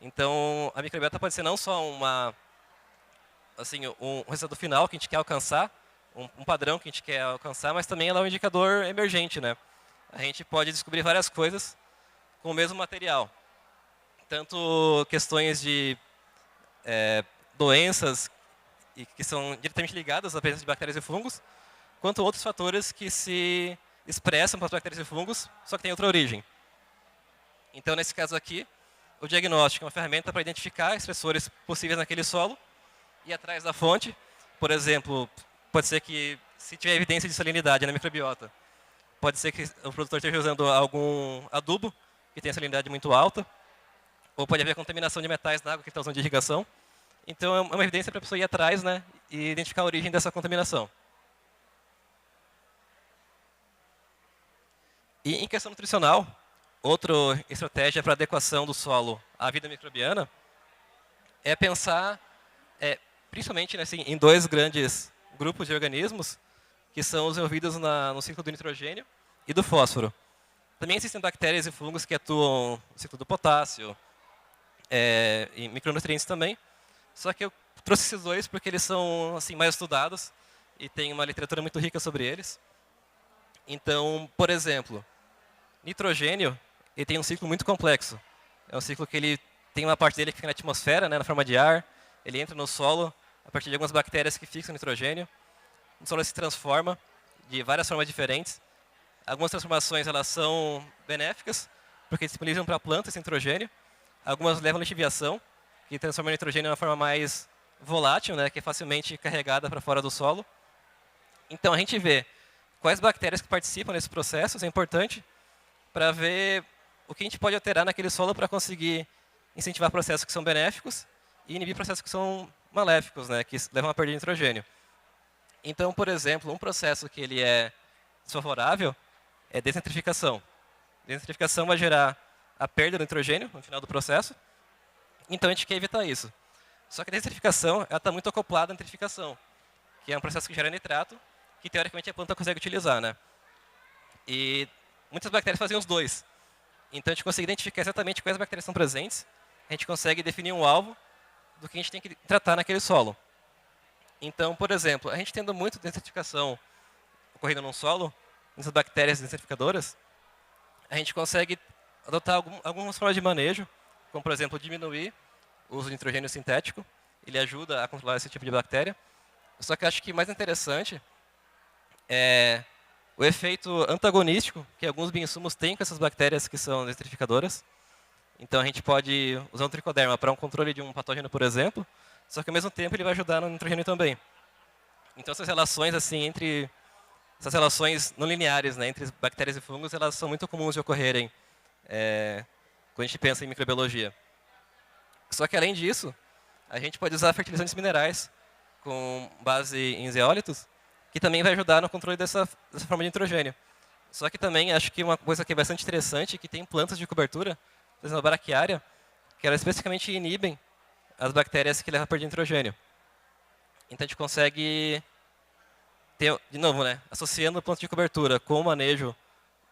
Então, a microbiota pode ser não só um resultado final que a gente quer alcançar, um padrão que a gente quer alcançar, mas também ela é um indicador emergente, né? A gente pode descobrir várias coisas com o mesmo material. Tanto questões de doenças que são diretamente ligadas à presença de bactérias e fungos, quanto outros fatores que se expressam para as bactérias e fungos, só que têm outra origem. Então, nesse caso aqui, o diagnóstico é uma ferramenta para identificar estressores possíveis naquele solo e atrás da fonte. Por exemplo, pode ser que, se tiver evidência de salinidade na microbiota, pode ser que o produtor esteja usando algum adubo que tenha salinidade muito alta, ou pode haver contaminação de metais na água que está usando de irrigação. Então, é uma evidência para a pessoa ir atrás, né, e identificar a origem dessa contaminação. E em questão nutricional, outra estratégia para adequação do solo à vida microbiana é pensar, principalmente assim, em 2 grandes grupos de organismos que são os envolvidos no ciclo do nitrogênio e do fósforo. Também existem bactérias e fungos que atuam no ciclo do potássio, e micronutrientes também. Só que eu trouxe esses 2 porque eles são assim, mais estudados e tem uma literatura muito rica sobre eles. Então, por exemplo, nitrogênio ele tem um ciclo muito complexo. É um ciclo que ele tem uma parte dele que fica na atmosfera, né, na forma de ar. Ele entra no solo a partir de algumas bactérias que fixam nitrogênio. O solo se transforma de várias formas diferentes. Algumas transformações elas são benéficas, porque disponibilizam para a planta esse nitrogênio. Algumas levam à lixiviação, que transforma o nitrogênio em uma forma mais volátil, né, que é facilmente carregada para fora do solo. Então, a gente vê quais bactérias que participam desses processos, é importante, para ver o que a gente pode alterar naquele solo para conseguir incentivar processos que são benéficos e inibir processos que são maléficos, né, que levam a perda de nitrogênio. Então, por exemplo, um processo que ele é desfavorável é desnitrificação. Desnitrificação vai gerar a perda do nitrogênio no final do processo, então a gente quer evitar isso. Só que a desnitrificação está muito acoplada à nitrificação, que é um processo que gera nitrato, que teoricamente a planta consegue utilizar, né? E muitas bactérias fazem os 2. Então, a gente consegue identificar exatamente quais bactérias são presentes, a gente consegue definir um alvo do que a gente tem que tratar naquele solo. Então, por exemplo, a gente tendo muito desertificação ocorrendo num solo, essas bactérias desertificadoras, a gente consegue adotar algumas formas de manejo, como, por exemplo, diminuir o uso de nitrogênio sintético. Ele ajuda a controlar esse tipo de bactéria. Só que acho que mais interessante é o efeito antagonístico que alguns bioinsumos têm com essas bactérias que são desertificadoras. Então, a gente pode usar um tricoderma para um controle de um patógeno, por exemplo, só que, ao mesmo tempo, ele vai ajudar no nitrogênio também. Então, essas relações assim, essas relações não lineares, né, entre bactérias e fungos, elas são muito comuns de ocorrerem quando a gente pensa em microbiologia. Só que, além disso, a gente pode usar fertilizantes minerais com base em zeólitos, que também vai ajudar no controle dessa forma de nitrogênio. Só que também acho que uma coisa que é bastante interessante é que tem plantas de cobertura, por exemplo, a braquiária, que elas especificamente inibem as bactérias que levam a perder nitrogênio. Então, a gente consegue ter, de novo, né, associando plantas de cobertura com o manejo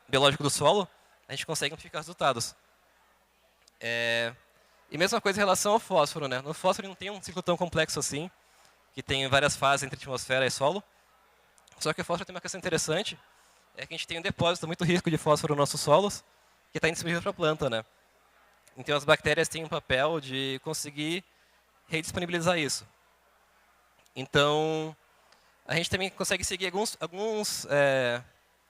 biológico do solo, a gente consegue amplificar os resultados. E mesma coisa em relação ao fósforo, né? No fósforo não tem um ciclo tão complexo assim, que tem várias fases entre atmosfera e solo. Só que o fósforo tem uma questão interessante, é que a gente tem um depósito muito rico de fósforo nos nossos solos, que está indisponível para a planta, né? Então as bactérias têm um papel de conseguir redisponibilizar isso. Então, a gente também consegue seguir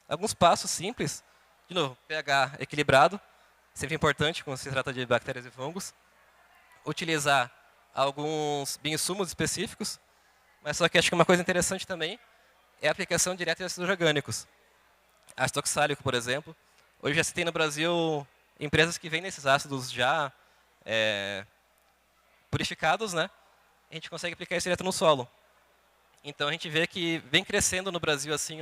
alguns passos simples. De novo, pH equilibrado, sempre importante quando se trata de bactérias e fungos. Utilizar alguns bioinsumos específicos, mas só que acho que uma coisa interessante também é a aplicação direta de ácidos orgânicos. Ácido oxálico, por exemplo. Hoje já se tem no Brasil empresas que vendem esses ácidos já purificados, né? A gente consegue aplicar isso direto no solo. Então a gente vê que vem crescendo no Brasil assim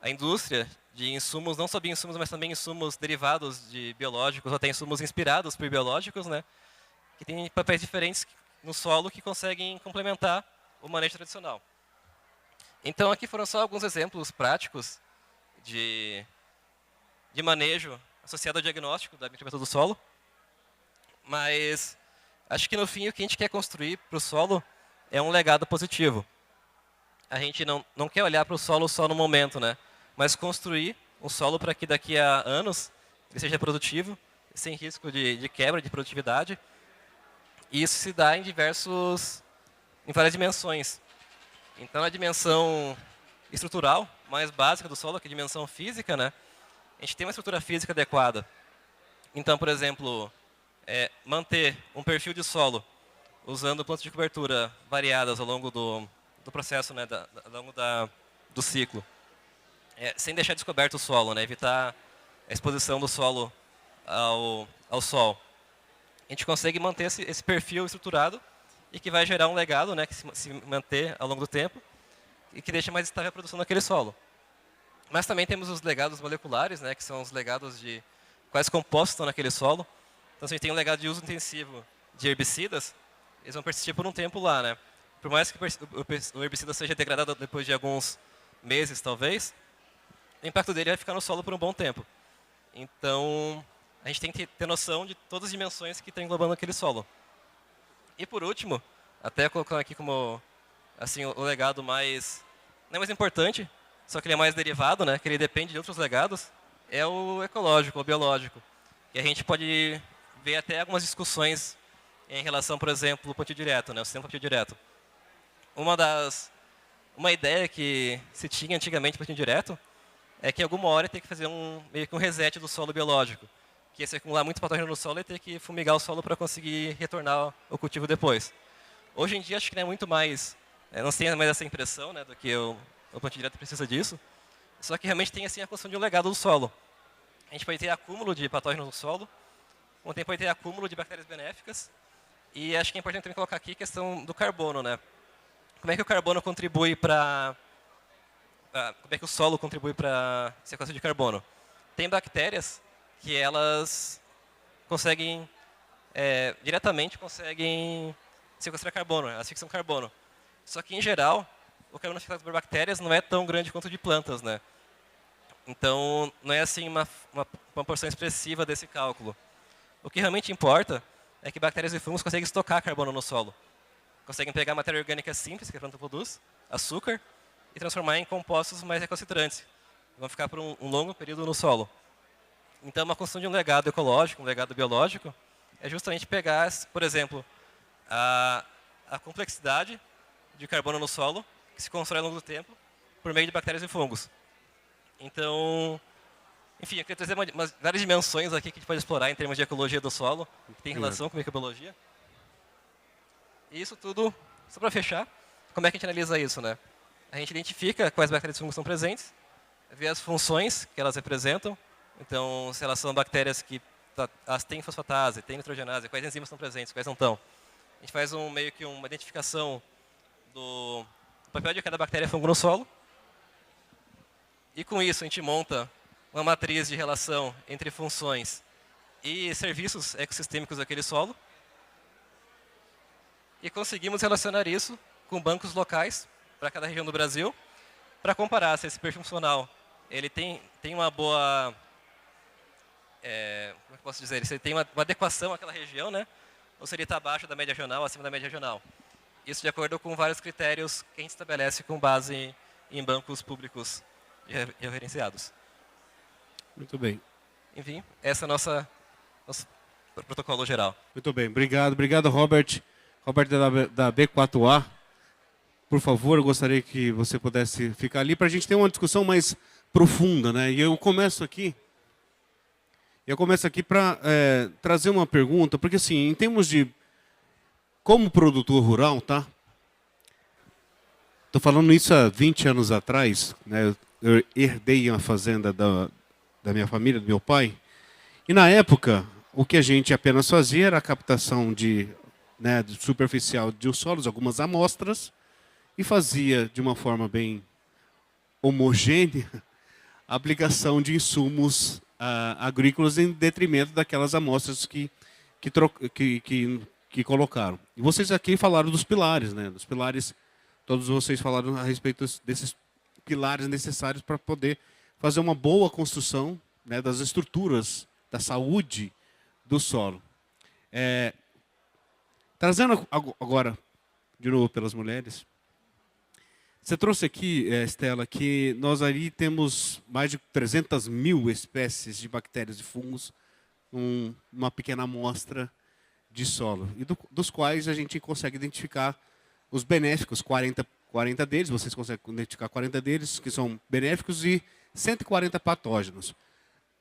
a indústria de insumos, não só bioinsumos, mas também insumos derivados de biológicos, ou até insumos inspirados por biológicos, né? Que têm papéis diferentes no solo que conseguem complementar o manejo tradicional. Então aqui foram só alguns exemplos práticos de manejo associado ao diagnóstico da microbiota do solo. Mas acho que no fim o que a gente quer construir para o solo é um legado positivo. A gente não quer olhar para o solo só no momento, né? Mas construir um solo para que daqui a anos ele seja produtivo, sem risco de quebra de produtividade. E isso se dá em várias dimensões. Então, a dimensão estrutural mais básica do solo, que é a dimensão física, né? A gente tem uma estrutura física adequada. Então, por exemplo, manter um perfil de solo usando plantas de cobertura variadas ao longo do processo, né, ao longo do ciclo, sem deixar descoberto o solo, né, evitar a exposição do solo ao sol. A gente consegue manter esse perfil estruturado e que vai gerar um legado, né, que se manter ao longo do tempo e que deixa mais estável a produção daquele solo. Mas também temos os legados moleculares, né, que são os legados de quais compostos estão naquele solo. Então, se a gente tem um legado de uso intensivo de herbicidas, eles vão persistir por um tempo lá, né? Por mais que o herbicida seja degradado depois de alguns meses, talvez, o impacto dele vai ficar no solo por um bom tempo. Então, a gente tem que ter noção de todas as dimensões que estão englobando aquele solo. E por último, até colocando aqui como assim, o legado não é mais importante, só que ele é mais derivado, né, que ele depende de outros legados, é o ecológico, o biológico. E a gente pode ver até algumas discussões em relação, por exemplo, ao plantio direto, né, o sistema plantio direto. Uma ideia que se tinha antigamente para plantio direto é que em alguma hora tem que fazer meio que um reset do solo biológico. Que ia se acumular muito patógeno no solo e ter que fumigar o solo para conseguir retornar o cultivo depois. Hoje em dia, acho que não é muito mais, não se tem mais essa impressão, né, do que o plantio direto precisa disso. Só que realmente tem assim, a construção de um legado do solo. A gente pode ter acúmulo de patógenos no solo, como também pode ter acúmulo de bactérias benéficas. E acho que é importante também colocar aqui a questão do carbono, né? Como é que o carbono contribui para... como é que o solo contribui para a sequência de carbono? Tem bactérias que elas conseguem, diretamente conseguem sequestrar carbono, elas fixam carbono. Só que, em geral, o carbono fixado por bactérias não é tão grande quanto o de plantas, né? Então, não é assim uma porção expressiva desse cálculo. O que realmente importa é que bactérias e fungos conseguem estocar carbono no solo. Conseguem pegar matéria orgânica simples, que a planta produz, açúcar, e transformar em compostos mais recalcitrantes. Vão ficar por um longo período no solo. Então, uma construção de um legado ecológico, um legado biológico, é justamente pegar, por exemplo, a complexidade de carbono no solo, que se constrói ao longo do tempo, por meio de bactérias e fungos. Então, enfim, eu queria trazer várias dimensões aqui que a gente pode explorar em termos de ecologia do solo, que tem relação com microbiologia. E isso tudo, só para fechar, como é que a gente analisa isso, né? A gente identifica quais bactérias e fungos estão presentes, vê as funções que elas representam. Então, se elas são bactérias que elas têm fosfatase, têm nitrogenase, quais enzimas estão presentes, quais não estão. A gente faz meio que uma identificação do papel de cada bactéria e fungo no solo. E com isso a gente monta uma matriz de relação entre funções e serviços ecossistêmicos daquele solo. E conseguimos relacionar isso com bancos locais para cada região do Brasil, para comparar se esse perfil funcional ele tem uma boa... como é que eu posso dizer? Se ele tem uma adequação àquela região, né? Ou se ele está abaixo da média regional, acima da média regional. Isso de acordo com vários critérios que a gente estabelece com base em bancos públicos referenciados. Muito bem. Enfim, esse é o nosso protocolo geral. Muito bem, obrigado. Obrigado, Robert. Robert da B4A. Por favor, eu gostaria que você pudesse ficar ali para a gente ter uma discussão mais profunda, né? E eu começo aqui para trazer uma pergunta, porque assim, em termos de como produtor rural, tá? Estou falando isso há 20 anos atrás, né? Eu herdei uma fazenda da minha família, do meu pai, e na época o que a gente apenas fazia era a captação de superficial de os solos, algumas amostras, e fazia de uma forma bem homogênea a aplicação de insumos agrícolas em detrimento daquelas amostras que colocaram. E vocês aqui falaram dos pilares, né? Dos pilares, todos vocês falaram a respeito desses pilares necessários para poder fazer uma boa construção, né, das estruturas da saúde do solo. Trazendo agora, de novo, pelas mulheres, você trouxe aqui, Estela, que nós ali temos mais de 300 mil espécies de bactérias e fungos, uma pequena amostra de solo, e dos quais a gente consegue identificar os benéficos, 40 deles, vocês conseguem identificar 40 deles, que são benéficos, e 140 patógenos.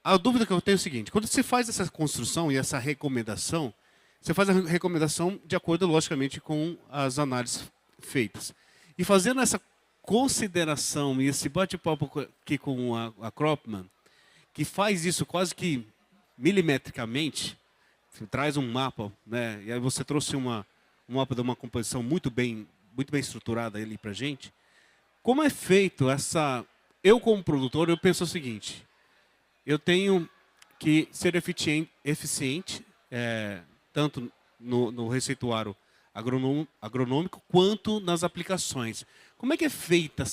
A dúvida que eu tenho é o seguinte: quando você faz essa construção e essa recomendação, você faz a recomendação de acordo, logicamente, com as análises feitas. E fazendo essa consideração e esse bate-papo aqui com a Cropman, que faz isso quase que milimetricamente, traz um mapa, né? E aí você trouxe um mapa de uma composição muito bem estruturada ali para a gente. Como é feito essa... Eu, como produtor, eu penso o seguinte: eu tenho que ser eficiente tanto no receituário agronômico quanto nas aplicações. Como é que é feita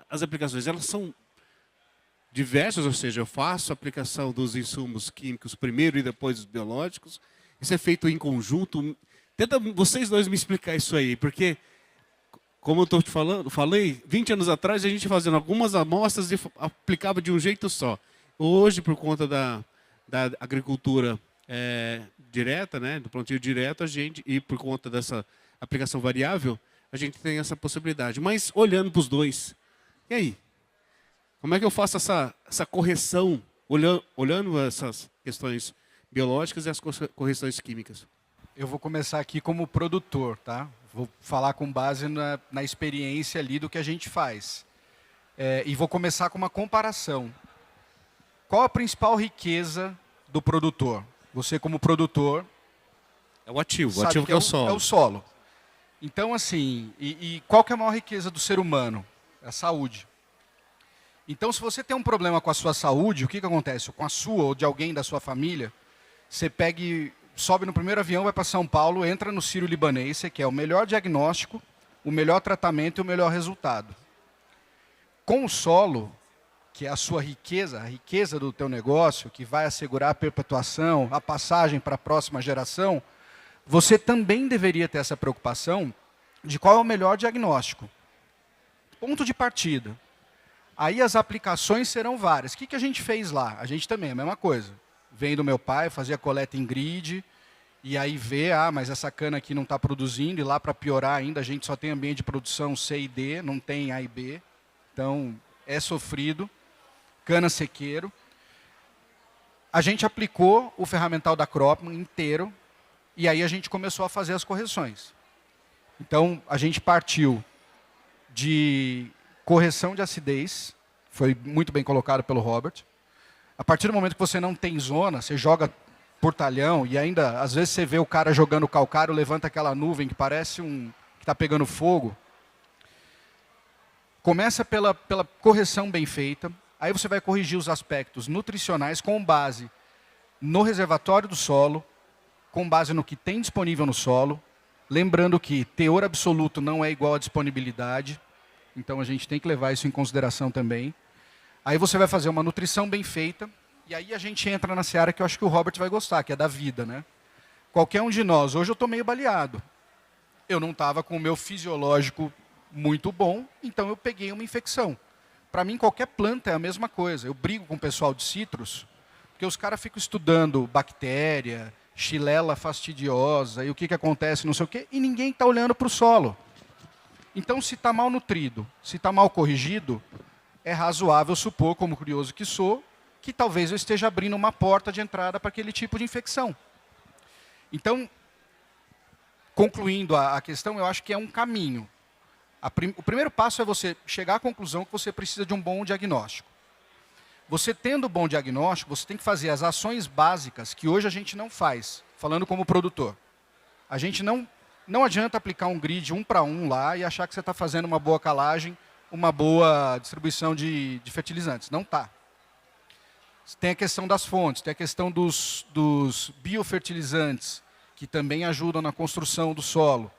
as aplicações? Elas são diversas, ou seja, eu faço a aplicação dos insumos químicos primeiro e depois os biológicos. Isso é feito em conjunto. Tenta vocês dois me explicar isso aí, porque, como eu estou te falei, 20 anos atrás a gente fazendo algumas amostras e aplicava de um jeito só. Hoje, por conta da agricultura direta, né, do plantio direto, e por conta dessa aplicação variável, a gente tem essa possibilidade. Mas olhando para os dois, e aí? Como é que eu faço essa correção, olhando essas questões biológicas e as correções químicas? Eu vou começar aqui como produtor, tá? Vou falar com base na experiência ali do que a gente faz. E vou começar com uma comparação. Qual a principal riqueza do produtor? Você, como produtor... É o ativo que é o solo. É o solo. Então, assim, e qual que é a maior riqueza do ser humano? É a saúde. Então, se você tem um problema com a sua saúde, o que acontece? Com a sua ou de alguém da sua família, você sobe no primeiro avião, vai para São Paulo, entra no Sírio-Libanês, que é o melhor diagnóstico, o melhor tratamento e o melhor resultado. Com o solo, que é a sua riqueza, a riqueza do teu negócio, que vai assegurar a perpetuação, a passagem para a próxima geração, você também deveria ter essa preocupação de qual é o melhor diagnóstico. Ponto de partida. Aí as aplicações serão várias. O que a gente fez lá? A gente também, a mesma coisa. Vem do meu pai, fazia coleta em grid, e aí vê, mas essa cana aqui não está produzindo, e lá para piorar ainda, a gente só tem ambiente de produção C e D, não tem A e B. Então, é sofrido. Cana sequeiro. A gente aplicou o ferramental da Cropman inteiro, e aí a gente começou a fazer as correções. Então, a gente partiu de correção de acidez, foi muito bem colocado pelo Robert. A partir do momento que você não tem zona, você joga por talhão, e ainda, às vezes, você vê o cara jogando calcário, levanta aquela nuvem que parece que está pegando fogo. Começa pela correção bem feita, aí você vai corrigir os aspectos nutricionais com base no reservatório do solo, com base no que tem disponível no solo, lembrando que teor absoluto não é igual a disponibilidade, então a gente tem que levar isso em consideração também. Aí você vai fazer uma nutrição bem feita, e aí a gente entra na seara que eu acho que o Robert vai gostar, que é da vida, né? Qualquer um de nós, hoje eu estou meio baleado. Eu não estava com o meu fisiológico muito bom, então eu peguei uma infecção. Para mim, qualquer planta é a mesma coisa. Eu brigo com o pessoal de citros, porque os caras ficam estudando bactéria, xilela fastidiosa, e o que acontece, não sei o quê, e ninguém está olhando para o solo. Então, se está mal nutrido, se está mal corrigido, é razoável supor, como curioso que sou, que talvez eu esteja abrindo uma porta de entrada para aquele tipo de infecção. Então, concluindo a questão, eu acho que é um caminho. O primeiro passo é você chegar à conclusão que você precisa de um bom diagnóstico. Você tendo um bom diagnóstico, você tem que fazer as ações básicas que hoje a gente não faz, falando como produtor. A gente não adianta aplicar um grid 1 para 1 lá e achar que você está fazendo uma boa calagem, uma boa distribuição de fertilizantes. Não está. Tem a questão das fontes, tem a questão dos biofertilizantes, que também ajudam na construção do solo.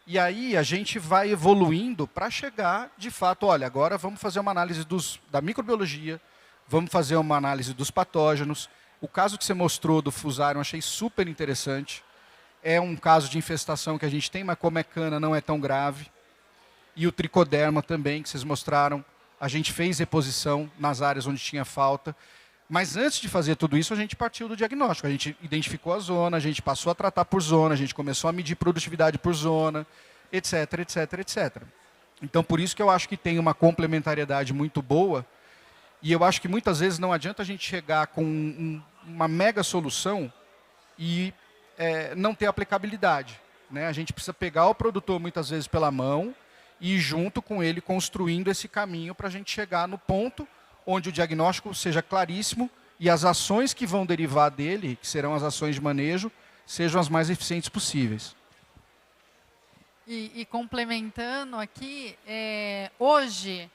E aí a gente vai evoluindo para chegar, de fato, olha, agora vamos fazer uma análise da microbiologia, vamos fazer uma análise dos patógenos. O caso que você mostrou do Fusarium, eu achei super interessante. É um caso de infestação que a gente tem, mas como é cana, não é tão grave. E o tricoderma também, que vocês mostraram, a gente fez reposição nas áreas onde tinha falta. Mas antes de fazer tudo isso, a gente partiu do diagnóstico. A gente identificou a zona, a gente passou a tratar por zona, a gente começou a medir produtividade por zona, etc, etc, etc. Então, por isso que eu acho que tem uma complementariedade muito boa. E eu acho que muitas vezes não adianta a gente chegar com uma mega solução e não ter aplicabilidade, né? A gente precisa pegar o produtor muitas vezes pela mão e ir junto com ele construindo esse caminho para a gente chegar no ponto onde o diagnóstico seja claríssimo e as ações que vão derivar dele, que serão as ações de manejo, sejam as mais eficientes possíveis. E complementando aqui, hoje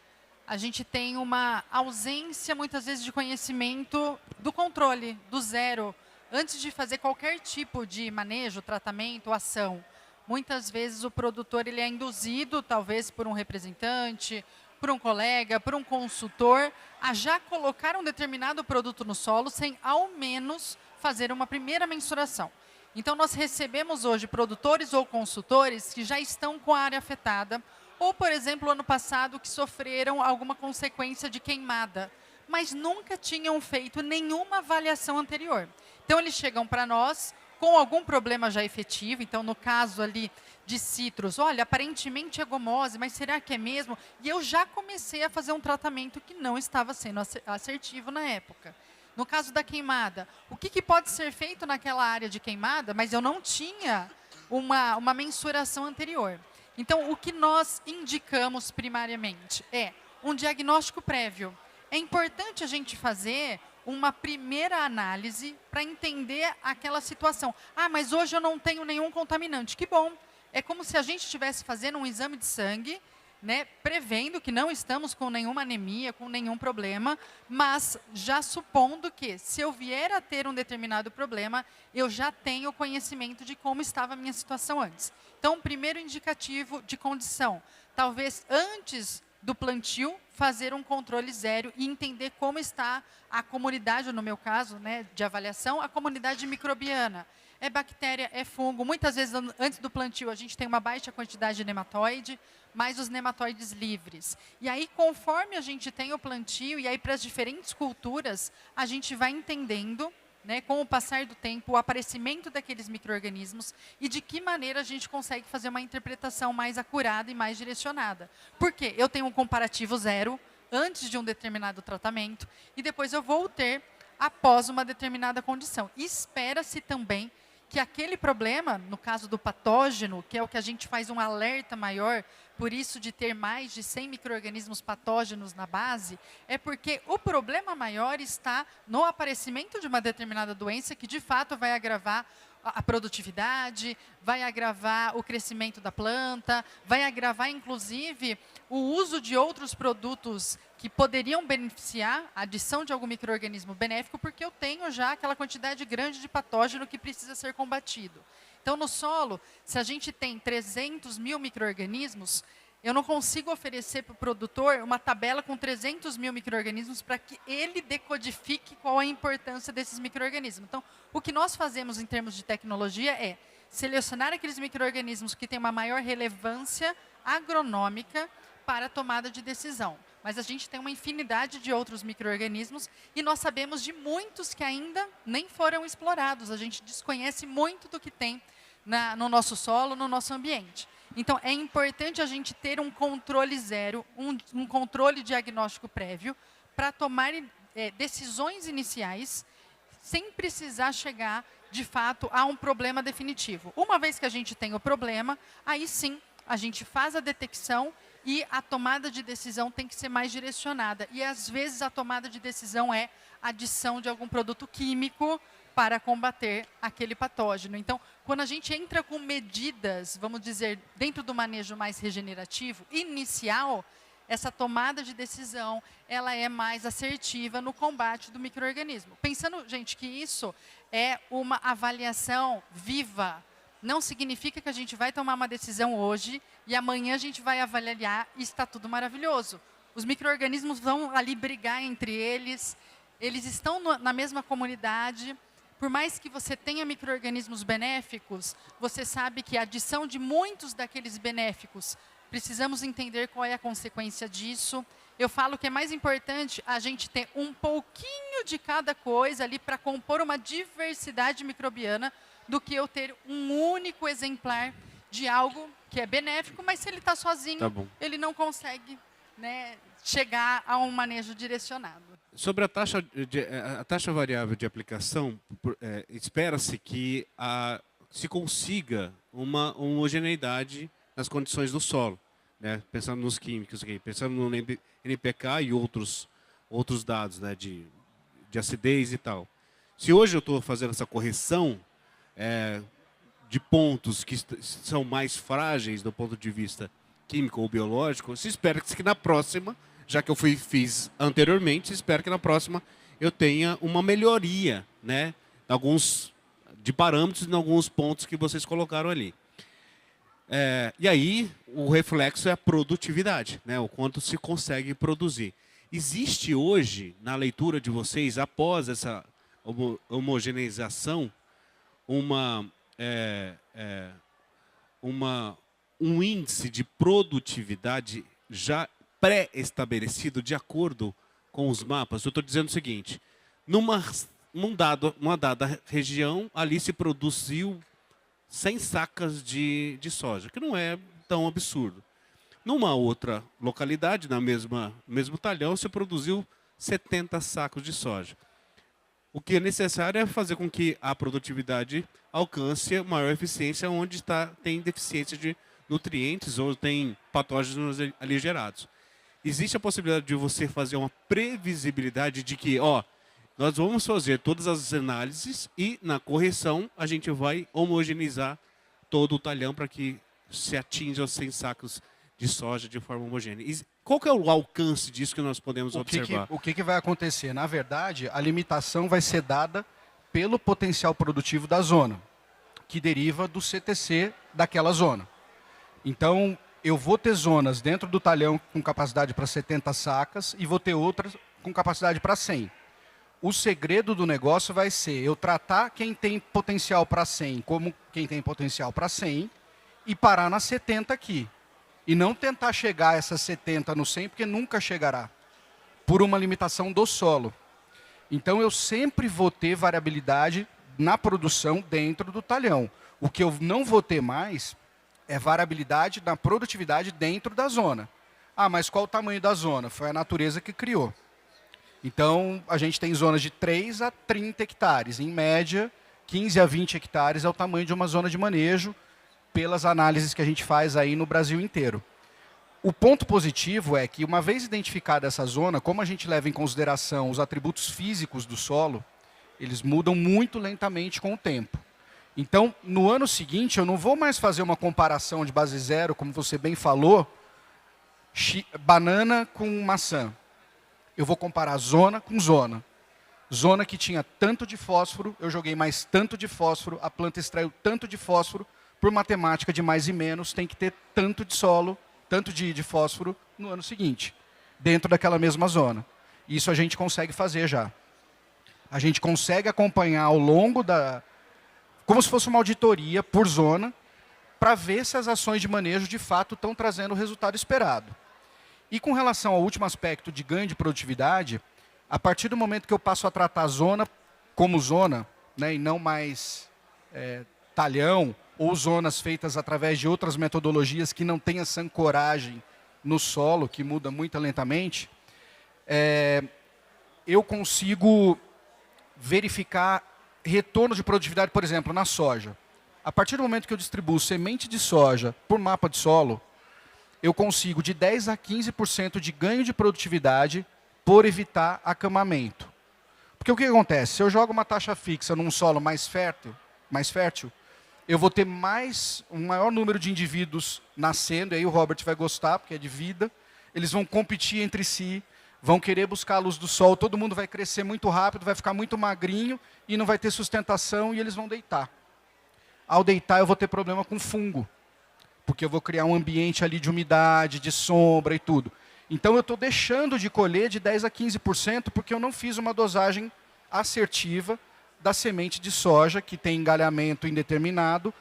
a gente tem uma ausência, muitas vezes, de conhecimento do controle, do zero. Antes de fazer qualquer tipo de manejo, tratamento, ação, muitas vezes o produtor ele é induzido, talvez por um representante, por um colega, por um consultor, a já colocar um determinado produto no solo sem, ao menos, fazer uma primeira mensuração. Então, nós recebemos hoje produtores ou consultores que já estão com a área afetada, ou, por exemplo, ano passado, que sofreram alguma consequência de queimada, mas nunca tinham feito nenhuma avaliação anterior. Então, eles chegam para nós com algum problema já efetivo. Então, no caso ali de citros, olha, aparentemente é gomose, mas será que é mesmo? E eu já comecei a fazer um tratamento que não estava sendo assertivo na época. No caso da queimada, o que pode ser feito naquela área de queimada, mas eu não tinha uma mensuração anterior. Então, o que nós indicamos primariamente é um diagnóstico prévio. É importante a gente fazer uma primeira análise para entender aquela situação. Mas hoje eu não tenho nenhum contaminante. Que bom! É como se a gente estivesse fazendo um exame de sangue, né, prevendo que não estamos com nenhuma anemia, com nenhum problema, mas já supondo que, se eu vier a ter um determinado problema, eu já tenho conhecimento de como estava a minha situação antes. Então, primeiro indicativo de condição. Talvez antes do plantio, fazer um controle zero e entender como está a comunidade, no meu caso, né, de avaliação, a comunidade microbiana. É bactéria, é fungo. Muitas vezes, antes do plantio, a gente tem uma baixa quantidade de nematóide, mais os nematóides livres. E aí, conforme a gente tem o plantio, e aí para as diferentes culturas, a gente vai entendendo, né, com o passar do tempo, o aparecimento daqueles micro-organismos e de que maneira a gente consegue fazer uma interpretação mais acurada e mais direcionada. Por quê? Eu tenho um comparativo zero antes de um determinado tratamento e depois eu vou ter após uma determinada condição. E espera-se também que aquele problema, no caso do patógeno, que é o que a gente faz um alerta maior, por isso de ter mais de 100 micro-organismos patógenos na base, é porque o problema maior está no aparecimento de uma determinada doença que, de fato, vai agravar a produtividade, vai agravar o crescimento da planta, vai agravar, inclusive, o uso de outros produtos que poderiam beneficiar a adição de algum micro-organismo benéfico, porque eu tenho já aquela quantidade grande de patógeno que precisa ser combatido. Então, no solo, se a gente tem 300 mil micro-organismos, eu não consigo oferecer para o produtor uma tabela com 300 mil micro-organismos para que ele decodifique qual a importância desses micro-organismos. Então, o que nós fazemos em termos de tecnologia é selecionar aqueles micro-organismos que têm uma maior relevância agronômica para a tomada de decisão. Mas a gente tem uma infinidade de outros micro-organismos e nós sabemos de muitos que ainda nem foram explorados. A gente desconhece muito do que tem no nosso solo, no nosso ambiente. Então, é importante a gente ter um controle zero, um controle diagnóstico prévio, para tomar decisões iniciais, sem precisar chegar, de fato, a um problema definitivo. Uma vez que a gente tem o problema, aí sim, a gente faz a detecção e a tomada de decisão tem que ser mais direcionada. E, às vezes, a tomada de decisão é a adição de algum produto químico para combater aquele patógeno. Então, quando a gente entra com medidas, vamos dizer, dentro do manejo mais regenerativo, inicial, essa tomada de decisão, ela é mais assertiva no combate do micro-organismo. Pensando, gente, que isso é uma avaliação viva. Não significa que a gente vai tomar uma decisão hoje e amanhã a gente vai avaliar e está tudo maravilhoso. Os micro-organismos vão ali brigar entre eles, eles estão na mesma comunidade. Por mais que você tenha micro-organismos benéficos, você sabe que a adição de muitos daqueles benéficos, precisamos entender qual é a consequência disso. Eu falo que é mais importante a gente ter um pouquinho de cada coisa ali para compor uma diversidade microbiana do que eu ter um único exemplar de algo que é benéfico, mas se ele está sozinho, ele não consegue, né, chegar a um manejo direcionado. Sobre a taxa variável de aplicação, espera-se que se consiga uma homogeneidade nas condições do solo, né? Pensando nos químicos, pensando no NPK e outros dados, né, de acidez e tal. Se hoje eu estou fazendo essa correção de pontos que são mais frágeis do ponto de vista químico ou biológico, se espera que na próxima, já que eu fiz anteriormente, espero que na próxima eu tenha uma melhoria, né, de parâmetros em alguns pontos que vocês colocaram ali. E aí, o reflexo é a produtividade, né, o quanto se consegue produzir. Existe hoje, na leitura de vocês, após essa homogeneização, um índice de produtividade já pré-estabelecido de acordo com os mapas? Eu estou dizendo o seguinte: uma dada região, ali se produziu 100 sacas de soja, que não é tão absurdo. Numa outra localidade, no mesmo talhão, se produziu 70 sacos de soja. O que é necessário é fazer com que a produtividade alcance maior eficiência onde tem deficiência de nutrientes ou tem patógenos ali gerados. Existe a possibilidade de você fazer uma previsibilidade de que, nós vamos fazer todas as análises e, na correção, a gente vai homogeneizar todo o talhão para que se atinja os 100 sacos de soja de forma homogênea. Qual que é o alcance disso que nós podemos observar? O que vai acontecer? Na verdade, a limitação vai ser dada pelo potencial produtivo da zona, que deriva do CTC daquela zona. Então, eu vou ter zonas dentro do talhão com capacidade para 70 sacas e vou ter outras com capacidade para 100. O segredo do negócio vai ser eu tratar quem tem potencial para 100 como quem tem potencial para 100 e parar nas 70 aqui. E não tentar chegar a essas 70 no 100, porque nunca chegará, por uma limitação do solo. Então, eu sempre vou ter variabilidade na produção dentro do talhão. O que eu não vou ter mais é variabilidade na produtividade dentro da zona. Ah, mas qual o tamanho da zona? Foi a natureza que criou. Então, a gente tem zonas de 3 a 30 hectares. Em média, 15 a 20 hectares é o tamanho de uma zona de manejo, pelas análises que a gente faz aí no Brasil inteiro. O ponto positivo é que, uma vez identificada essa zona, como a gente leva em consideração os atributos físicos do solo, eles mudam muito lentamente com o tempo. Então, no ano seguinte, eu não vou mais fazer uma comparação de base zero, como você bem falou, banana com maçã. Eu vou comparar zona com zona. Zona que tinha tanto de fósforo, eu joguei mais tanto de fósforo, a planta extraiu tanto de fósforo, por matemática de mais e menos, tem que ter tanto de solo, tanto de fósforo no ano seguinte, dentro daquela mesma zona. Isso a gente consegue fazer já. A gente consegue acompanhar ao longo da... como se fosse uma auditoria por zona, para ver se as ações de manejo de fato estão trazendo o resultado esperado. E com relação ao último aspecto de ganho de produtividade, a partir do momento que eu passo a tratar a zona como zona, né, e não mais talhão, ou zonas feitas através de outras metodologias que não têm essa ancoragem no solo, que muda muito lentamente, eu consigo verificar retorno de produtividade, por exemplo, na soja. A partir do momento que eu distribuo semente de soja por mapa de solo, eu consigo de 10 a 15% de ganho de produtividade por evitar acamamento. Porque o que acontece? Se eu jogo uma taxa fixa num solo mais fértil, eu vou ter um maior número de indivíduos nascendo, e aí o Robert vai gostar, porque é de vida, eles vão competir entre si, vão querer buscar a luz do sol, todo mundo vai crescer muito rápido, vai ficar muito magrinho, e não vai ter sustentação, e eles vão deitar. Ao deitar, eu vou ter problema com fungo, porque eu vou criar um ambiente ali de umidade, de sombra e tudo. Então, eu estou deixando de colher de 10 a 15%, porque eu não fiz uma dosagem assertiva da semente de soja, que tem engalhamento indeterminado,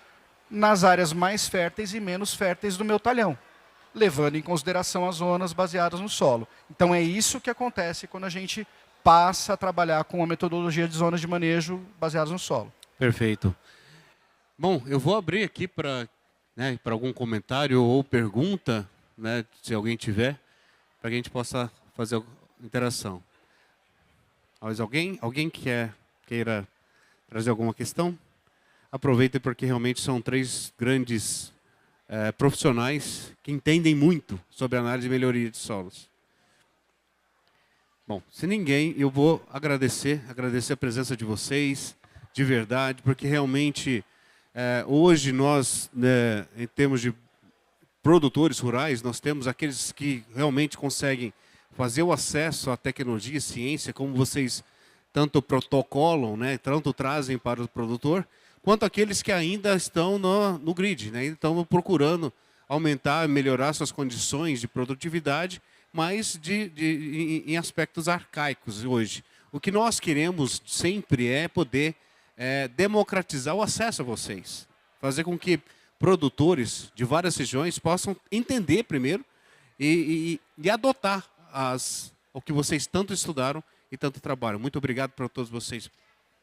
nas áreas mais férteis e menos férteis do meu talhão, levando em consideração as zonas baseadas no solo. Então, é isso que acontece quando a gente passa a trabalhar com a metodologia de zonas de manejo baseadas no solo. Perfeito. Bom, eu vou abrir aqui para algum comentário ou pergunta, né, se alguém tiver, para que a gente possa fazer a interação. Mas alguém queira trazer alguma questão? Aproveitem, porque realmente são 3 grandes profissionais que entendem muito sobre análise e melhoria de solos. Bom, se ninguém, eu vou agradecer a presença de vocês, de verdade, porque realmente hoje nós, em termos de produtores rurais, nós temos aqueles que realmente conseguem fazer o acesso à tecnologia e ciência, como vocês tanto protocolam, né, tanto trazem para o produtor, quanto aqueles que ainda estão no grid, né, estão procurando aumentar, melhorar suas condições de produtividade, mas em aspectos arcaicos hoje. O que nós queremos sempre é poder democratizar o acesso a vocês, fazer com que produtores de várias regiões possam entender primeiro e adotar o que vocês tanto estudaram e tanto trabalham. Muito obrigado para todos vocês.